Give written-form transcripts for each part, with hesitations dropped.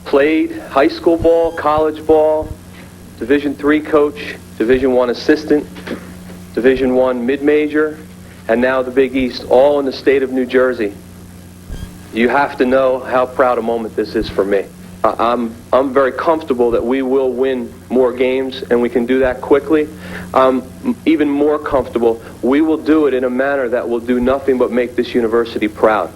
Played high school ball, college ball, Division III coach, Division I assistant, Division I mid-major, and now the Big East, all in the state of New Jersey. You have to know how proud a moment this is for me. I'm very comfortable that we will win more games, and we can do that quickly. I'm even more comfortable we will do it in a manner that will do nothing but make this university proud.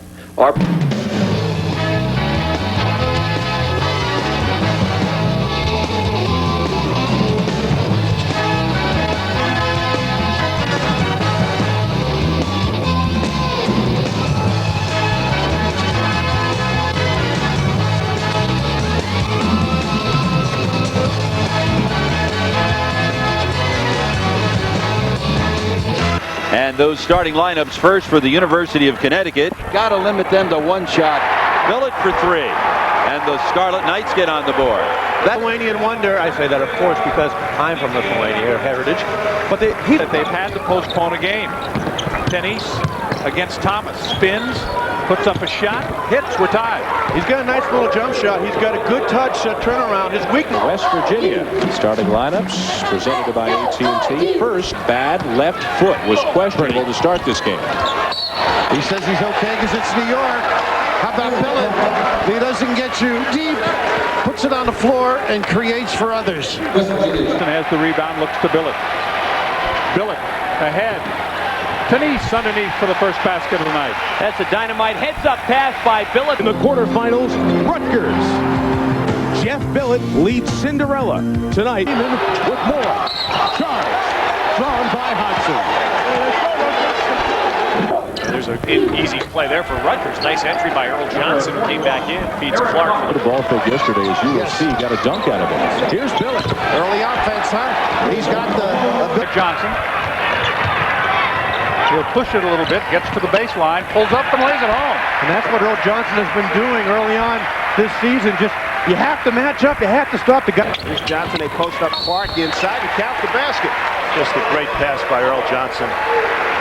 And those starting lineups first for the University of Connecticut. Got to limit them to one shot. Billett for three. And the Scarlet Knights get on the board. That Lithuanian wonder, I say that of course because I'm from Lithuania heritage, but they've had to postpone a game. Tennis against Thomas, spins, puts up a shot, hits, we're tied. He's got a nice little jump shot. He's got a good touch turnaround. His weakness. West Virginia starting lineups presented by AT&T. First, bad left foot was questionable to start this game. He says he's okay because it's New York. How about Billett? He doesn't get you deep, puts it on the floor and creates for others. Houston has the rebound, looks to Billett. Billett ahead. Tennis underneath for the first basket of the night. That's a dynamite heads-up pass by Billett. In the quarterfinals, Rutgers. Jeff Billett leads Cinderella tonight with more. Charge, drawn by Hodgson. There's an easy play there for Rutgers. Nice entry by Earl Johnson, who came back in, feeds Clark. The ball fake yesterday as you will see, got a dunk out of it. Here's Billett. Early offense, huh? He's got the Johnson. He'll push it a little bit, gets to the baseline, pulls up and lays it home. And that's what Earl Johnson has been doing early on this season. Just, you have to match up, you have to stop the guy. Here's Johnson, they post up Clark inside and count the basket. Just a great pass by Earl Johnson.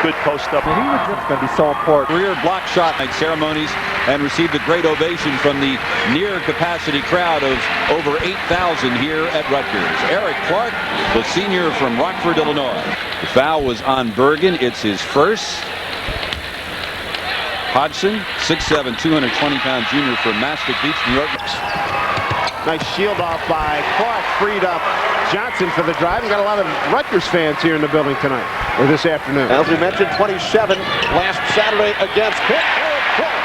Good post up. He was just going to be so important. Career block shot night ceremonies and received a great ovation from the near capacity crowd of over 8,000 here at Rutgers. Eric Clark, the senior from Rockford, Illinois. The foul was on Bergen. It's his first. Hodgson, 6'7", 220-pound junior from Mastic Beach, New York. Nice shield off by Clark, freed up Johnson for the drive. We've got a lot of Rutgers fans here in the building tonight, or this afternoon. As we mentioned, 27 last Saturday against Pitt. Eric Clark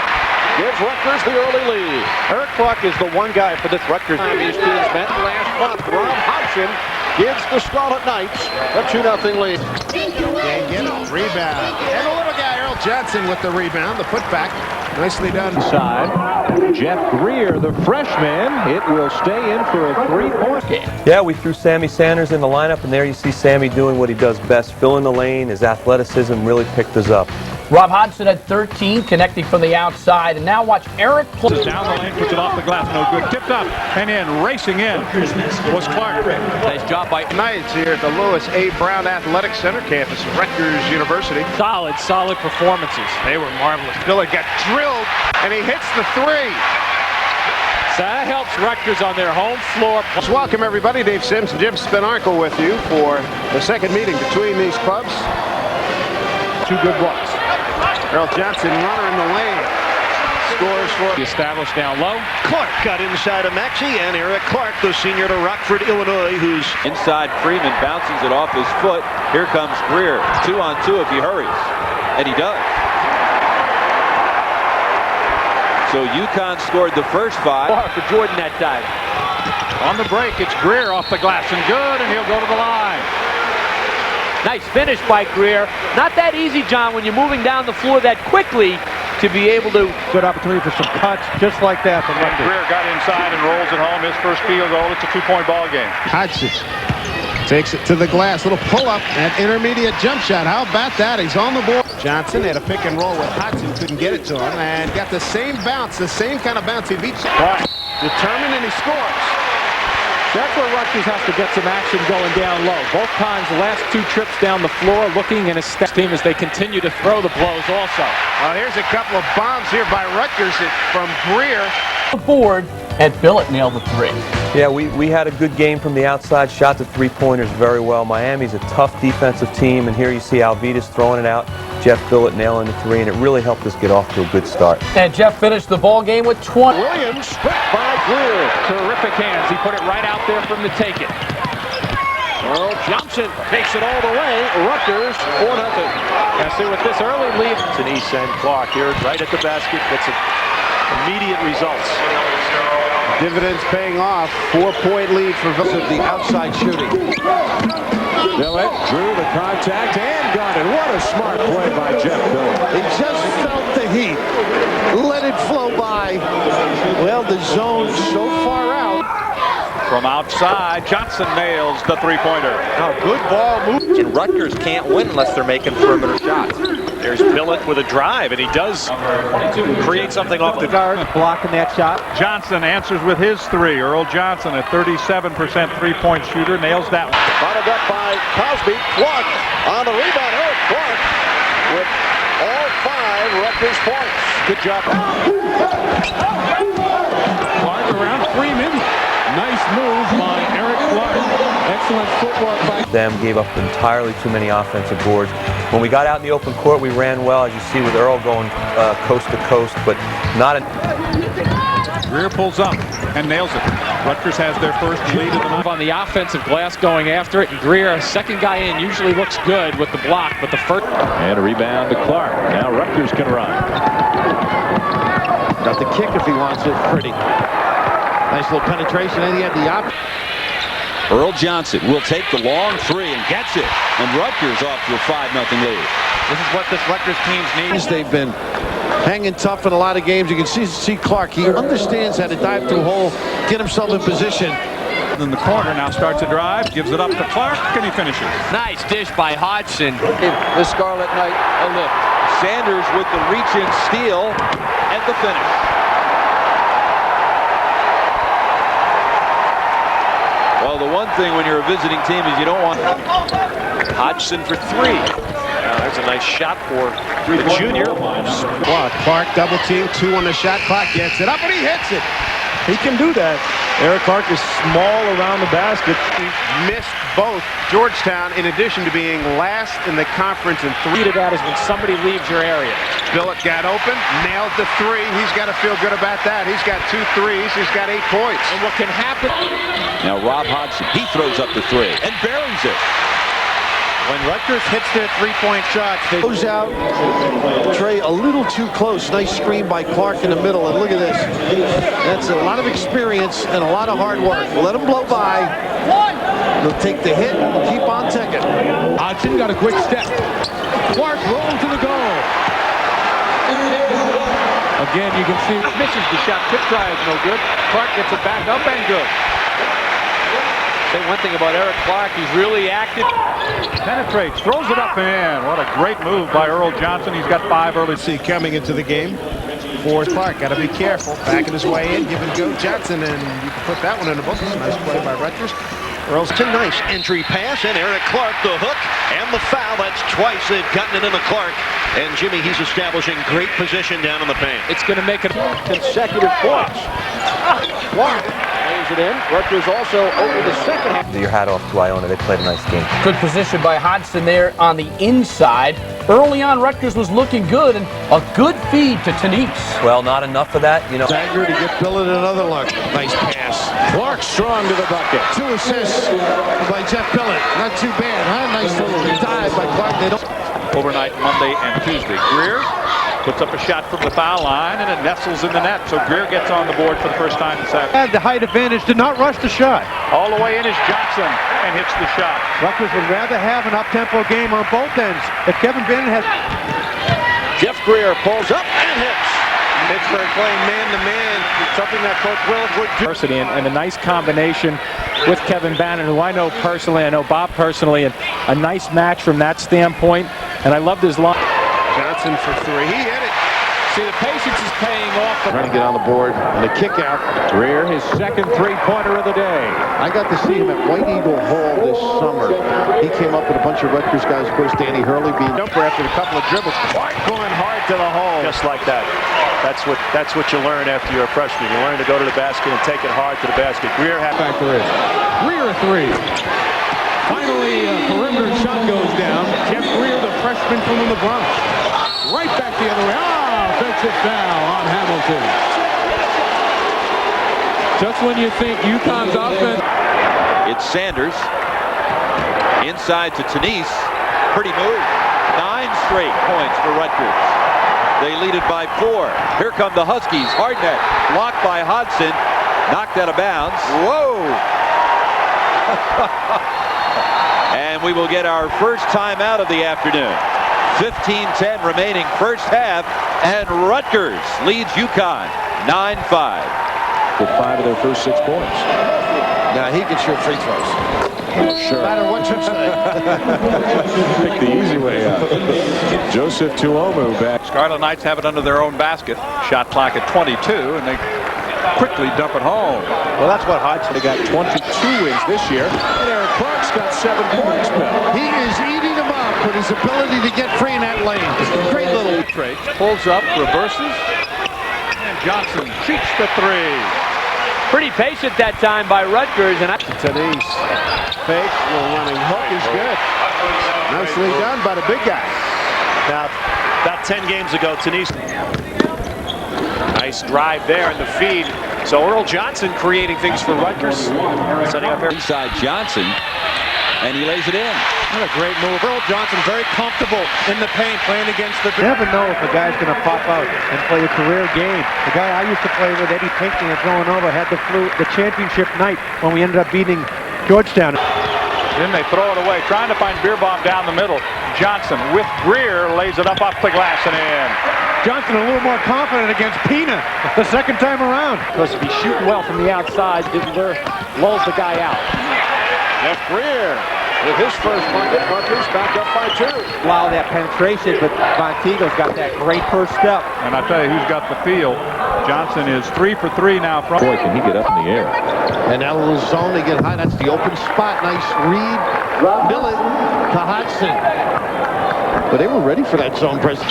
gives Rutgers the early lead. Eric Clark is the one guy for this Rutgers team. These teams met last month. Rob Hodgson gives the Scarlet Knights a 2-0 lead. Can't get it. Rebound. And the little guy, Earl Johnson, with the rebound, the putback. Nicely done. Side. Jeff Greer, the freshman. It will stay in for a three-point game. Yeah, we threw Sammy Sanders in the lineup, and there you see Sammy doing what he does best, filling the lane. His athleticism really picked us up. Rob Hodgson at 13, connecting from the outside, and now watch Eric play. Down the lane, puts it off the glass, no good. Tipped up and in, racing in was Clark. Nice job by Knights here at the Lewis A. Brown Athletic Center campus of Rutgers University. Solid performances. They were marvelous. Billett got drilled, and he hits the three. So that helps Rutgers on their home floor. Let's welcome everybody. Dave Sims and Jim Spinarco with you for the second meeting between these clubs. Two good blocks. Earl Johnson, runner in the lane. Scores for the established down low. Clark got inside of Maxey, and Eric Clark, the senior to Rockford, Illinois, who's inside. Freeman bounces it off his foot. Here comes Greer. 2-on-2 if he hurries. And he does. So UConn scored the first 5. For Jordan that time. On the break, it's Greer off the glass and good, and he'll go to the line. Nice finish by Greer. Not that easy, John, when you're moving down the floor that quickly to be able to. Good opportunity for some cuts just like that from Rutgers. Greer got inside and rolls it home. His first field goal. It's a 2-point ball game. Hodgson takes it to the glass. Little pull-up and intermediate jump shot. How about that? He's on the board. Johnson had a pick and roll with Hodgson. Couldn't get it to him. And got the same bounce. The same kind of bounce. He beats Clark. Determined, and he scores. That's where Rutgers has to get some action going down low. Both times, the last 2 trips down the floor, looking in a team as they continue to throw the blows also. Here's a couple of bombs here by Rutgers from Greer. The board And Billett nailed the 3. Yeah, we had a good game from the outside, shot the three-pointers very well. Miami's a tough defensive team, and here you see Alvidas throwing it out, Jeff Billett nailing the 3, and it really helped us get off to a good start. And Jeff finished the ball game with 20. Williams stripped by Greer. Terrific hands. He put it right out there from the take it. Earl Johnson takes it all the way. Rutgers 4-0. Yeah, see, with this early lead, Denise and Clark here right at the basket gets immediate results. Dividends paying off. 4-point lead for The outside shooting. Billett drew the contact and got it. What a smart play by Jeff Billett. He just felt the heat. Let it flow by. Well, the zone so far out. From outside, Johnson nails the three-pointer. Now, good ball move. And Rutgers can't win unless they're making perimeter shots. There's Billett with a drive, and he does create something off the Guard blocking that shot. Johnson answers with his 3. Earl Johnson, a 37% three-point shooter, nails that one. Bottled up by Cosby. Clark on the rebound. Eric Clark with all 5 Rutgers points. Good job. Clark around Freeman. Nice move by Eric Clark. Excellent footwork by Them gave up entirely too many offensive boards. When we got out in the open court, we ran well, as you see with Earl going coast to coast, but not a... Greer pulls up and nails it. Rutgers has their first lead of the night. On the offensive glass going after it, and Greer, second guy in, usually looks good with the block, but the first... And a rebound to Clark. Now Rutgers can run. Got the kick if he wants it. Pretty. Nice little penetration, and he had the option. Earl Johnson will take the long 3 and gets it. And Rutgers off to a 5-0 lead. This is what this Rutgers team's needs. They've been hanging tough in a lot of games. You can see Clark. He understands how to dive through a hole, get himself in position. In the corner now starts a drive, gives it up to Clark, and he finishes. Nice dish by Hodgson. The Scarlet Knight a lift. Sanders with the reach-in steal and the finish. Well, the one thing when you're a visiting team is you don't want... Hodgson for 3. Now, there's a nice shot for the junior. Clark double team, 2 on the shot clock, gets it up, and he hits it. He can do that. Eric Clark is small around the basket. He missed both. Georgetown, in addition to being last in the conference in 3. To that is when somebody leaves your area. Billett got open, nailed the 3. He's got to feel good about that. He's got 2 threes. He's got 8 points. And what can happen... Now Rob Hodgson, he throws up the 3 and buries it. When Rutgers hits their three-point shots, they Goes out. Trey a little too close. Nice screen by Clark in the middle. And look at this. That's a lot of experience and a lot of hard work. We'll let him blow by. He'll take the hit and keep on ticking. Hodgson got a quick step. Clark rolls to the goal. again, you can see misses the shot. Tip try is no good. Clark gets it back up and good. Say one thing about Eric Clark, he's really active. Penetrates, throws it up and in. What a great move by Earl Johnson. He's got 5 early. See coming into the game for Clark. Got to be careful. Backing his way in, give and go Johnson, and you can put that one in the books. Nice play by Rutgers. Earl's a nice entry pass, and Eric Clark the hook and the foul. That's twice they've gotten it into Clark. And Jimmy, he's establishing great position down in the paint. It's going to make it Consecutive points. Clark lays it in. Rutgers also over the second half. Your hat off to Iona. They played a nice game. good position by Hodgson there on the inside. Early on, Rutgers was looking good, and a good feed to Tenise. Well, not enough of that, you know. Dagger to get Billett another look. Nice pass. Clark strong to the bucket. 2 assists by Jeff Billett. Not too bad, huh? Nice little dive by Clark. They don't. Overnight, Monday and Tuesday. Greer puts up a shot from the foul line, and it nestles in the net. So Greer gets on the board for the first time this afternoon. Had the height advantage, did not rush the shot. All the way in is Johnson, and hits the shot. Rutgers would rather have an up-tempo game on both ends. If Kevin Bannon has... Jeff Greer pulls up and hits. Pittsburgh playing man-to-man, something that Coach Willis would do. And a nice combination with Kevin Bannon, who I know personally. I know Bob personally, and a nice match from that standpoint. And I loved his line. Johnson for 3. He hit it. See, the patience is paying off Trying to get on the board. And the kick out. Greer, his second three-pointer of the day. I got to see him at White Eagle Hall this summer. He came up with a bunch of Rutgers guys. Of course, Danny Hurley being Jumper after a couple of dribbles. Clark going hard to the hole. Just like that. That's what you learn after you're a freshman. You learn to go to the basket and take it hard to the basket. Greer had Factor in. Greer three. Finally, a perimeter shot goes down. Jeff Greer, the freshman from the Bronx. Right back the other way. Offensive foul on Hamilton. Just when you think UConn's offense. It's Sanders. Inside to Tenise. Pretty move. 9 straight points for Rutgers. They lead it by 4. Here come the Huskies. Hard net. Blocked by Hodgson. Knocked out of bounds. Whoa! And we will get our first timeout of the afternoon. 15-10 remaining first half. And Rutgers leads UConn 9-5. With 5 of their first 6 points. Now he can shoot free throws. Sure. No matter what you say. Pick the easy way out. Joseph Tuomu back. Scarlet Knights have it under their own basket. Shot clock at 22, and they quickly dump it home. Well, that's what Hodgson. They got 22 wins this year. And Eric Clark's got 7 points now. He is eating them up with his ability to get free in that lane. Great little Trade. Pulls up, reverses, and Johnson shoots the 3. Pretty patient that time by Rutgers. And Tenise. Fake. Little running hook is good. Nicely done by the big guy. Now, about 10 games ago, Tenise. Nice drive there in the feed. So Earl Johnson creating things for Rutgers. Setting up here. Inside Johnson. And he lays it in. What a great move. Earl Johnson very comfortable in the paint playing against the... You never know if a guy's going to pop out and play a career game. The guy I used to play with, Eddie Pinckney at Villanova, had the championship night when we ended up beating Georgetown. Then they throw it away, trying to find Beerbaum down the middle. Johnson with Greer lays it up off the glass and in. Johnson a little more confident against Pina the second time around. Because if he's shooting well from the outside, lulls the guy out. Jeff Greer with his first bucket. Rutgers back up by 2. Wow, that penetration, but Montego's got that great first step. And I tell you, who's got the feel? Johnson is 3 for 3 now. From Boy, can he get up in the air. And now a little zone, they get high. That's the open spot. Nice read. Millett to Hodgson. But they were ready for that zone press.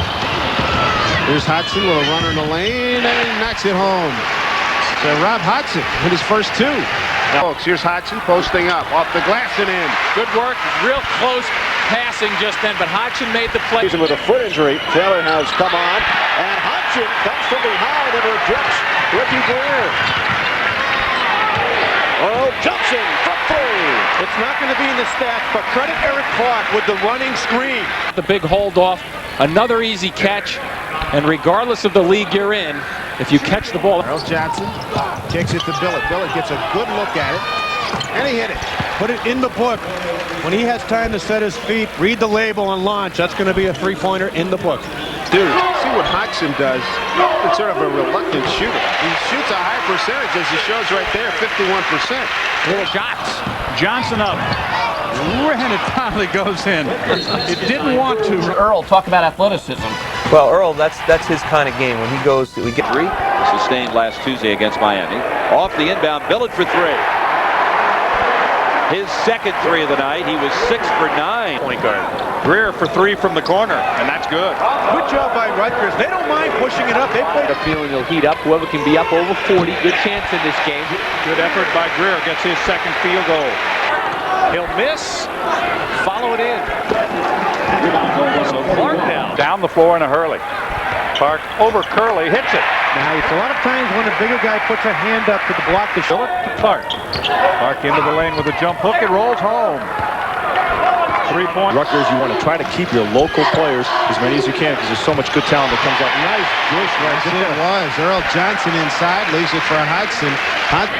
Here's Hodgson, little runner in the lane, and he knocks it home. So Rob Hodgson with his first 2. Now, folks, here's Hodgson posting up off the glass and in. Good work. Real close passing just then, but Hodgson made the play. With a foot injury, Taylor has come on, and Hodgson comes from behind and rejects Ricky Greer. Earl Johnson for 3. It's not going to be in the stats, but credit Eric Clark with the running screen. The big hold off, another easy catch, and regardless of the league you're in, if you catch the ball. Earl Johnson kicks it to Billett. Billett gets a good look at it, and he hit it. Put it in the book. When he has time to set his feet, read the label, and launch, that's going to be a 3-pointer in the book. Dude, see what Hodgson does. It's sort of a reluctant shooter. He shoots a high percentage, as he shows right there, 51%. little shots. Johnson up. And it finally goes in. It didn't want to. Earl, talk about athleticism. Well, Earl, that's his kind of game. When he goes, we get 3. Sustained last Tuesday against Miami. Off the inbound, Billett for 3. His second 3 of the night. He was 6 for 9. Point guard. Greer for 3 from the corner, and that's good. Good job by Rutgers. They don't mind pushing it up. They play. The feeling he'll heat up. Whoever can be up over 40. Good chance in this game. Good effort by Greer. Gets his second field goal. He'll miss. Follow it in. So Clark now down the floor in a hurley. Clark over Curley, hits it. Now, it's a lot of times when a bigger guy puts a hand up to block the shot. To Clark. Clark into the lane with a jump hook. It rolls home. 3 points. Rutgers, you want to try to keep your local players as many as you can because there's so much good talent that comes up. Nice dish right there. It was. Earl Johnson inside, leaves it for Hodgson.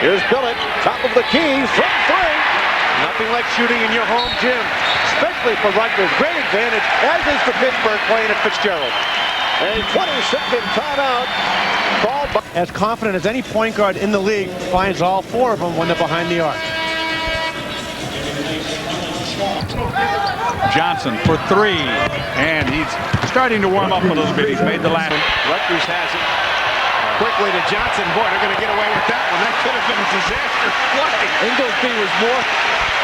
Here's Billett, top of the key from 3. Nothing like shooting in your home gym, especially for Rutgers. Great advantage, as is for Pittsburgh playing at Fitzgerald. A 20-second timeout called by... As confident as any point guard in the league, finds all 4 of them when they're behind the arc. Johnson for 3, and he's starting to warm up a little bit. He's made the last. Rutgers has it. Quick quickly to Johnson. Boy, they're going to get away with that one. That could have been a disaster play. Inglesby was more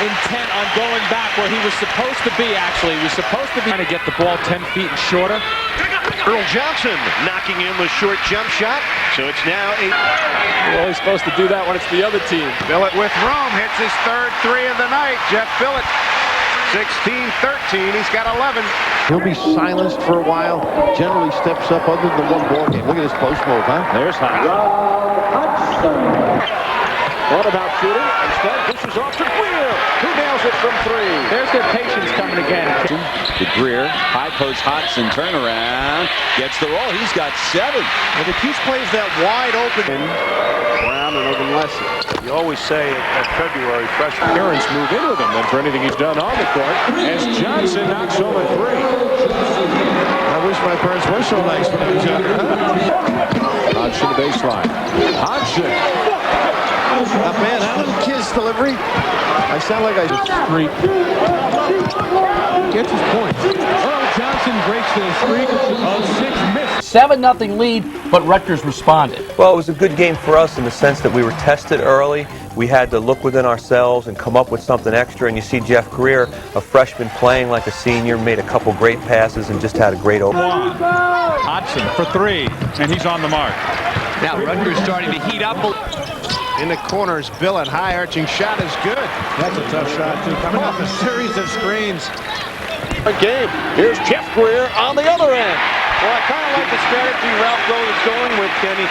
intent on going back where he was supposed to be, actually. He was supposed to be trying to get the ball 10 feet and shorter. Earl Johnson knocking in the short jump shot. So it's now 8. You're always supposed to do that when it's the other team. Billett with room, hits his third three of the night. Jeff Billett, 16-13. He's got 11. He'll be silenced for a while. Generally steps up other than the one ball game. Look at this post move, huh? There's Hudson. What about shooting? Instead, dishes off to Greer, who nails it from 3. There's their patience coming again. To Greer, high post Hodgson turnaround, gets the roll. He's got 7. If the Cuse plays that wide open. Brown and Ogunlesi. You always say at February, freshman Parents move in with him then for anything he's done on the court as Johnson knocks home a 3. I wish my parents were so nice when I was younger. Hodgson to baseline. Hodgson. Man, that little kid's delivery. I sound like I Streak. Gets his point. Earl Johnson breaks the streak of 6 misses. 7-0 lead, but Rutgers responded. Well, it was a good game for us in the sense that we were tested early. We had to look within ourselves and come up with something extra. And you see Jeff Greer, a freshman playing like a senior, made a couple great passes and just had a great open. Hodgson for 3, and he's on the mark. Now Rutgers starting to heat up. In the corners, Billett, high arching shot is good. That's a tough shot, too. Coming off a series of screens. Game. Here's Jeff Greer on the other end. Well, I kind of like the strategy Ralph Rowe is going with, Kenny.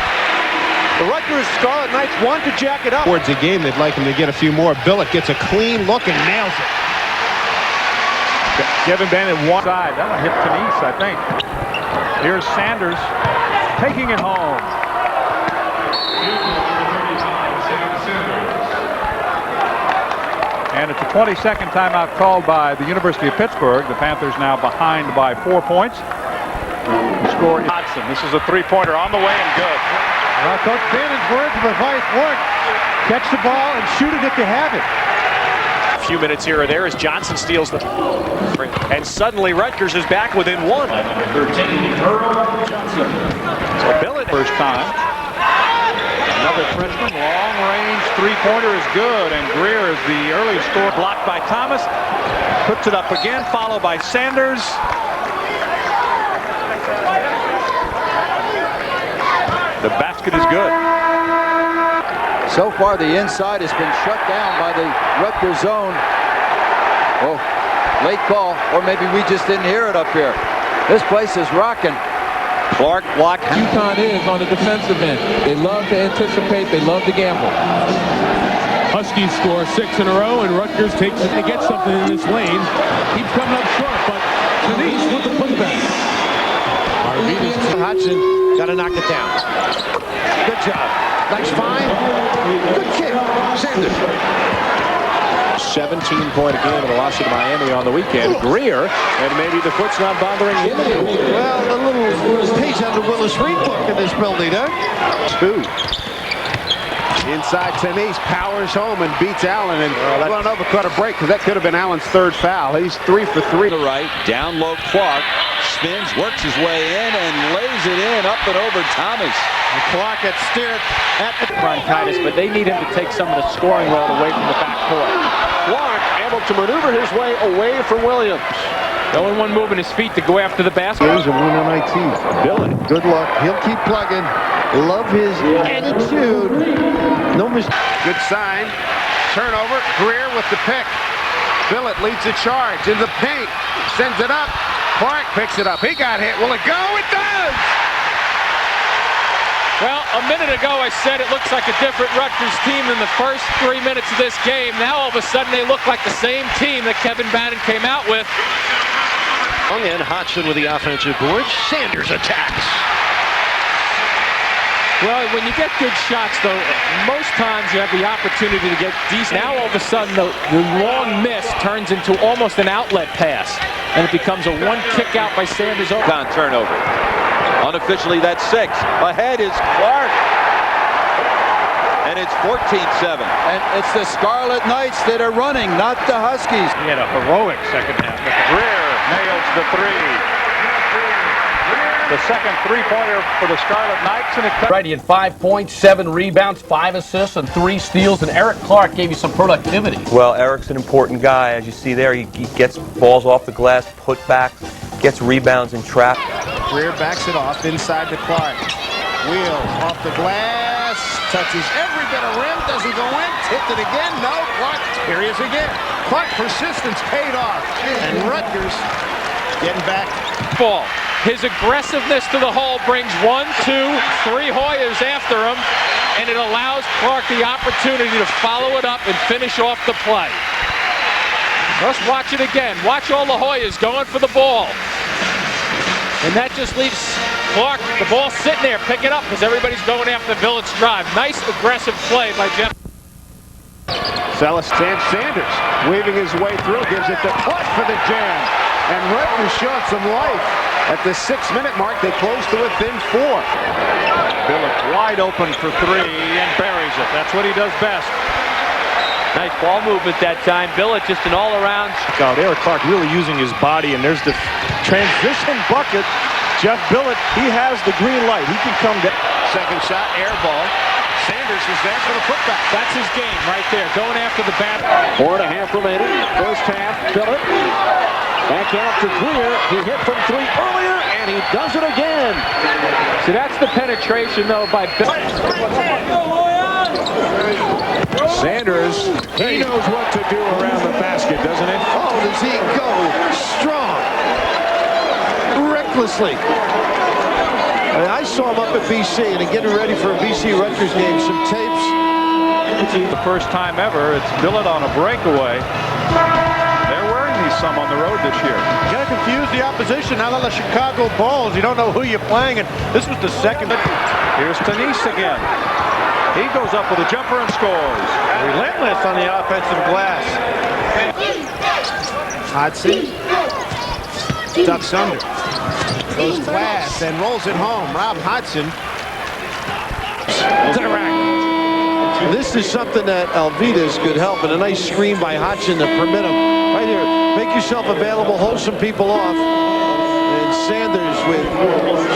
The Rutgers Scarlet Knights want to jack it up. Towards the game, they'd like him to get a few more. Billett gets a clean look and nails it. Kevin Bennett one side. That'll hit Tenise, I think. Here's Sanders taking it home. And it's a 22nd timeout called by the University of Pittsburgh. The Panthers now behind by 4 points. The score, Hodgson. This is a 3-pointer on the way and good. Well, Coach Bannon's words of advice work. Catch the ball and shoot it if you have it. A few minutes here or there as Johnson steals the... And suddenly Rutgers is back within 1. So Billett first time. Another freshman, long-range three-pointer is good, and Greer is the early score. Blocked by Thomas, puts it up again, followed by Sanders. The basket is good. So far, the inside has been shut down by the Rutgers zone. Oh, late call, or maybe we just didn't hear it up here. This place is rocking. Clark blocked. UConn is on the defensive end. They love to anticipate. They love to gamble. Huskies score 6 in a row, and Rutgers takes it to get something in this lane. Keeps coming up short, but Tenise with the putback. Hodgson got to knock it down. Good job. Nice find. Good kick. Sanders. 17-point game in a loss to Miami on the weekend. Greer, and maybe the foot's not bothering him anymore. Well, a little page on the Willis Reed book in this building, huh? 2. Inside Tenise, powers home and beats Allen. And well, no, cut a break because that could have been Allen's 3rd foul. He's 3 for 3. To the right, down low Clark, spins, works his way in, and lays it in up and over Thomas. And Clark had steered at the Bronchitis, but they need him to take some of the scoring load away from the backcourt. Clark able to maneuver his way away from Williams. The only one moving his feet to go after the basket. Here's a win on IT. Billett, good luck. He'll keep plugging. Love his attitude. No mistake. Good sign. Turnover. Greer with the pick. Billett leads the charge in the paint. Sends it up. Clark picks it up. He got hit. Will it go? It does! Well, a minute ago I said it looks like a different Rutgers team than the first 3 minutes of this game. Now all of a sudden they look like the same team that Kevin Bannon came out with. And Hodgson with the offensive board. Sanders attacks. Well, when you get good shots, though, most times you have the opportunity to get decent. Now all of a sudden the long miss turns into almost an outlet pass, and it becomes a one kick out by Sanders. On turnover. Unofficially, that's 6. Ahead is Clark. And it's 14-7. And it's the Scarlet Knights that are running, not the Huskies. He had a heroic second half. Greer nails the 3. The second three-pointer for the Scarlet Knights, and it Right, he had 5 points, 7 rebounds, 5 assists, and 3 steals, and Eric Clark gave you some productivity. Well, Eric's an important guy. As you see there, he gets balls off the glass, put back, gets rebounds and trap. Greer backs it off inside to Clark. Wheel off the glass, touches every bit of rim, doesn't go in, tipped it again, no, Clark, here he is again. Clark persistence paid off, and Rutgers getting back. Ball. His aggressiveness to the hole brings 1, 2, 3 Hoyas after him, and it allows Clark the opportunity to follow it up and finish off the play. Let's watch it again. Watch all the Hoyas going for the ball. And that just leaves Clark, the ball sitting there, pick it up because everybody's going after Billet's drive. Nice aggressive play by Jeff. Sam Sanders weaving his way through, gives it to Clark for the jam. And Rutgers showed some life. At the 6-minute mark, they close to within 4. Billett wide open for 3 and buries it. That's what he does best. Nice ball movement that time. Billett just an all-around. Out Eric Clark really using his body, and there's the transition bucket. Jeff Billett, he has the green light. He can come down. Second shot, air ball. Sanders is there for the putback. That's his game right there, going after the bat. 4.5 remaining. First half, Billett. Back out to Greer. He hit from 3 earlier, and he does it again. See, that's the penetration, though, by Billett. Sanders, he knows what to do around the basket, doesn't he? Oh, does he go strong? Recklessly. I saw him up at BC, and getting ready for a BC Rutgers game, some tapes. The first time ever, it's Billett on a breakaway. They're wearing these some on the road this year. You gotta confuse the opposition. Now the Chicago Bulls, you don't know who you're playing, and this was the second. Here's Tanise again. He goes up with a jumper and scores. Relentless on the offensive glass. Hodson ducks under. Goes glass and rolls it home. Rob Hodson to the rack. This is something that Alvidas could help, and a nice screen by Hodgson to permit him. Right here, make yourself available, hold some people off. And Sanders with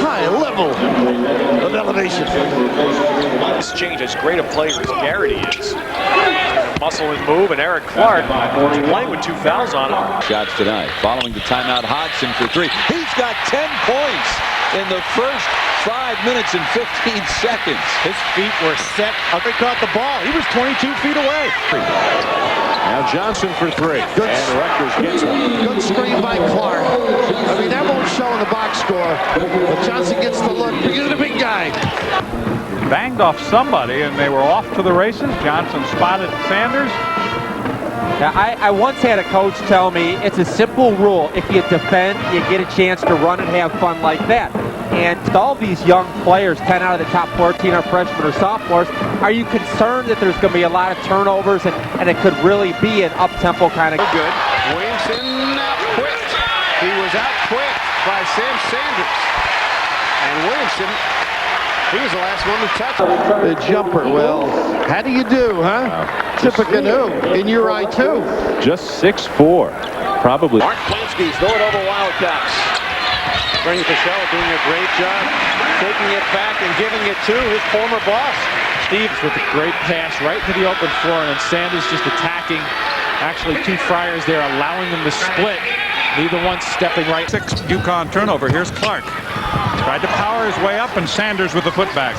high level of elevation. Exchange as great a player as Garrity is. Muscle and move, and Eric Clark playing with 2 fouls on him. Shots tonight. Following the timeout, Hodgson for 3. He's got 10 points in the first 5 minutes and 15 seconds. His feet were set. He caught the ball. He was 22 feet away. Now Johnson for 3. Good. And Rutgers gets one. Good screen by Clark. I mean, that won't show in the box score, but Johnson gets the look. He's the big guy. Banged off somebody, and they were off to the races. Johnson spotted Sanders. Now, I once had a coach tell me it's a simple rule. If you defend, you get a chance to run and have fun like that. And all these young players, 10 out of the top 14 are freshmen or sophomores, are you concerned that there's going to be a lot of turnovers and it could really be an up-tempo kind of... Good. Williamson out-quicked. He was out-quicked by Sam Sanders. And Williamson, he was the last one to touch him. The jumper, well, how do you do, huh? Tippecanoe in your eye, too. Just 6'4", probably. Mark Plansky's going over Wildcats. Bernie Fischel doing a great job taking it back and giving it to his former boss. Steves with a great pass right to the open floor, and Sanders just attacking. Actually, 2 Friars there, allowing them to split. Neither one stepping right. 6 UConn turnover. Here's Clark. Tried to power his way up, and Sanders with the putback.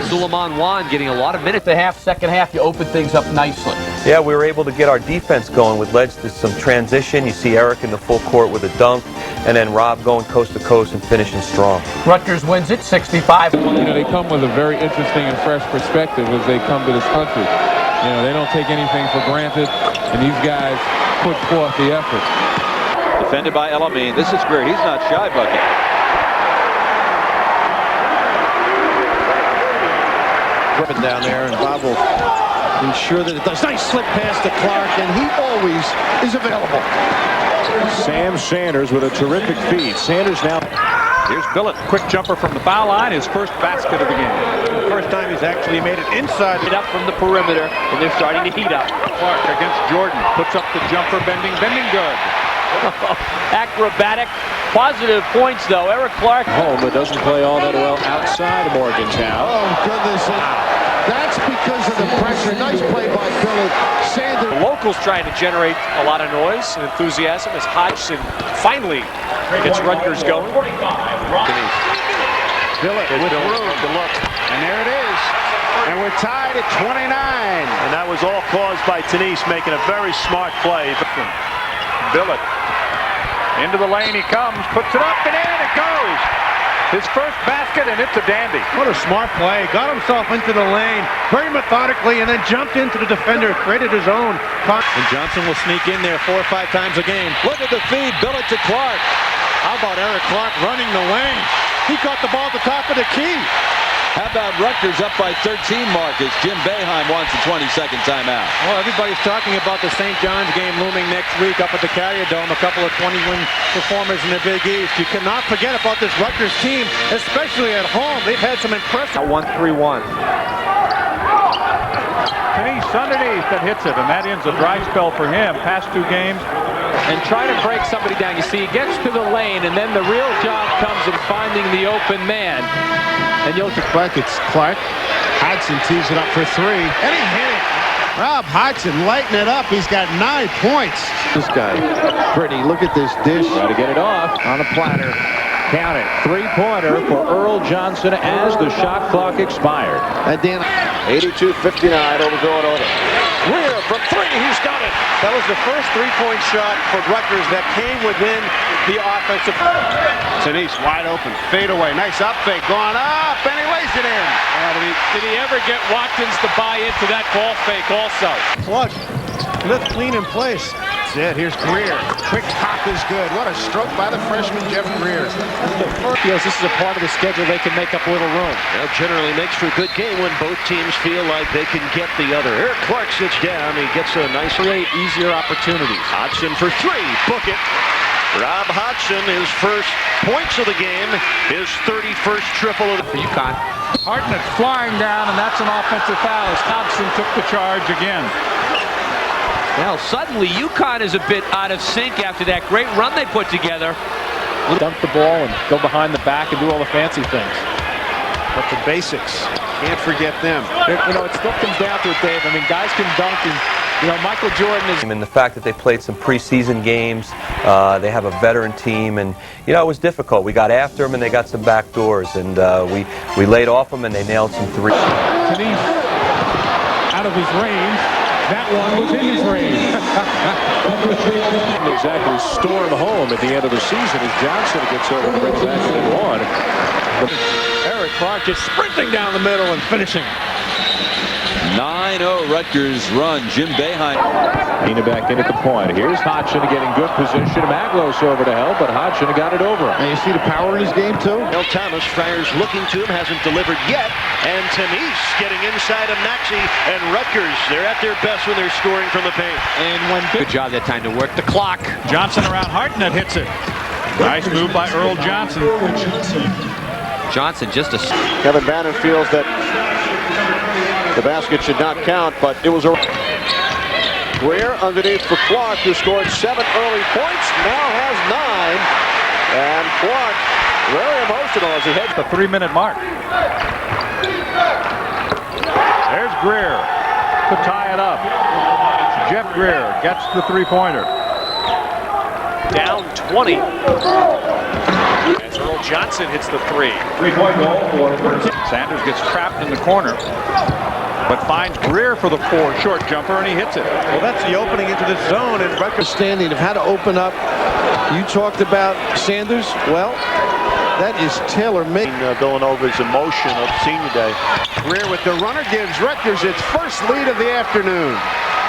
Suleiman Wan getting a lot of minutes. The second half, you open things up nicely. Yeah, we were able to get our defense going, which led to some transition. You see Eric in the full court with a dunk, and then Rob going coast to coast and finishing strong. Rutgers wins it 65. You know, they come with a very interesting and fresh perspective as they come to this country. You know, they don't take anything for granted, and these guys put forth the effort. Defended by Elamine. This is great. He's not shy, Bucky. Griffin down there, and Bob will ensure that it does. Nice slip pass to Clark, and he always is available. Sam Sanders with a terrific feed. Sanders now. Here's Billett. Quick jumper from the foul line. His first basket of the game. The first time he's actually made it inside. It up from the perimeter, and they're starting to heat up. Clark against Jordan. Puts up the jumper, bending good. Acrobatic. Positive points, though. Eric Clark. Home, but doesn't play all that well outside of Morgantown. Oh, goodness. That's because of the pressure. Nice play by Billet. Sanders. The locals trying to generate a lot of noise and enthusiasm as Hodgson finally gets Rutgers going. Billet with room to look. And there it is. And we're tied at 29. And that was all caused by Tenise making a very smart play. Billet. Into the lane he comes, puts it up, and in it goes. His first basket, and it's a dandy. What a smart play. Got himself into the lane very methodically and then jumped into the defender, created his own. And Johnson will sneak in there 4 or 5 times a game. Look at the feed. Billet to Clark. How about Eric Clark running the lane? He caught the ball at the top of the key. How about Rutgers up by 13 mark as Jim Boeheim wants a 20-second timeout? Well, everybody's talking about the St. John's game looming next week up at the Carrier Dome. A couple of 20-win performers in the Big East. You cannot forget about this Rutgers team, especially at home. They've had some impressive. 1-3-1. Tenise underneath that hits it, and that ends a dry spell for him. Past 2 games. And try to break somebody down. You see, he gets to the lane, and then the real job comes in finding the open man. And you look at Clark, it's Clark. Hodgson tees it up for 3. And he hit it. Rob Hodgson lighting it up. He's got 9 points. This guy, pretty. Look at this dish. Got to get it off. On a platter. Count it. 3-pointer for Earl Johnson as the shot clock expired. And Dan, 82-59 over Villanova. Greer from 3, he's got it. That was the first 3-point shot for Rutgers that came within the offensive. Tenise wide open. Fade away. Nice up fake. Going up. And he lays it in. Did he ever get Watkins to buy into that ball fake also? Plug. Lift clean in place. That's it. Here's Greer. Quick pop is good. What a stroke by the freshman, Jeff Greer. Feels this is a part of the schedule they can make up a little room. That generally makes for a good game when both teams feel like they can get the other. Eric Clark sits down. He gets a nice Create easier opportunities. Hodgson for 3. Book it. Rob Hodgson, his first points of the game, his 31st triple of the UConn. Hartnett flying down, and that's an offensive foul as Hodgson took the charge again. Well, suddenly UConn is a bit out of sync after that great run they put together. Dump the ball and go behind the back and do all the fancy things. But the basics, can't forget them. You know, it still comes down to it, Dave. I mean, guys can dunk, and, you know, Michael Jordan is... And the fact that they played some preseason games, they have a veteran team, and, you know, it was difficult. We got after them, and they got some back doors, and we laid off them, and they nailed some 3. Tenise out of his range. That one was in his range. Didn't exactly storm home at the end of the season as Johnson gets over and brings back in 1. Eric Clark just sprinting down the middle and finishing. 9-0 Rutgers run. Jim Boeheim. Nina back in at the point. Here's Hodgson getting good position. Maglos over to help, but Hodgson got it over. and you see the power in his game, too? El Thomas, Friars looking to him, hasn't delivered yet. And Tenise getting inside of Maxey, and Rutgers, they're at their best when they're scoring from the paint. And when good job that time to work the clock. Johnson around Hartnett hits it. Nice move by Earl Johnson. Johnson just a... Kevin Bannon feels that the basket should not count, but it was a... Greer underneath for Clark, who scored 7 early points, now has 9. And Clark, very emotional as he heads the 3-minute mark. There's Greer to tie it up. Jeff Greer gets the 3-pointer. Down 20. As Earl Johnson hits the 3. 3-point goal for Sanders gets trapped in the corner, but finds Greer for the 4 short jumper, and he hits it. Well, that's the opening into the zone, and Rutgers standing of how to open up. You talked about Sanders. Well, that is tailor-made. Villanova's emotion of senior day. Greer with the runner gives Rutgers its first lead of the afternoon.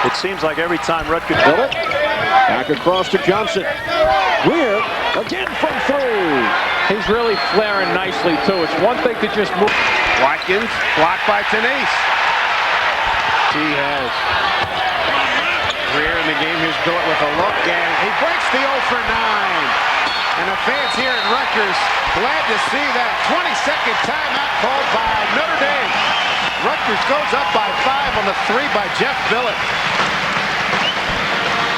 It seems like every time Rutgers... Billet, back across to Johnson. Greer, again from 3. He's really flaring nicely, too. It's one thing to just move. Watkins blocked by Tenise. He has Greer in the game. Here's Billet with a look, and he breaks the 0 for 9. And the fans here at Rutgers glad to see that 20-second timeout called by Notre Dame. Rutgers goes up by 5 on the 3 by Jeff Billet.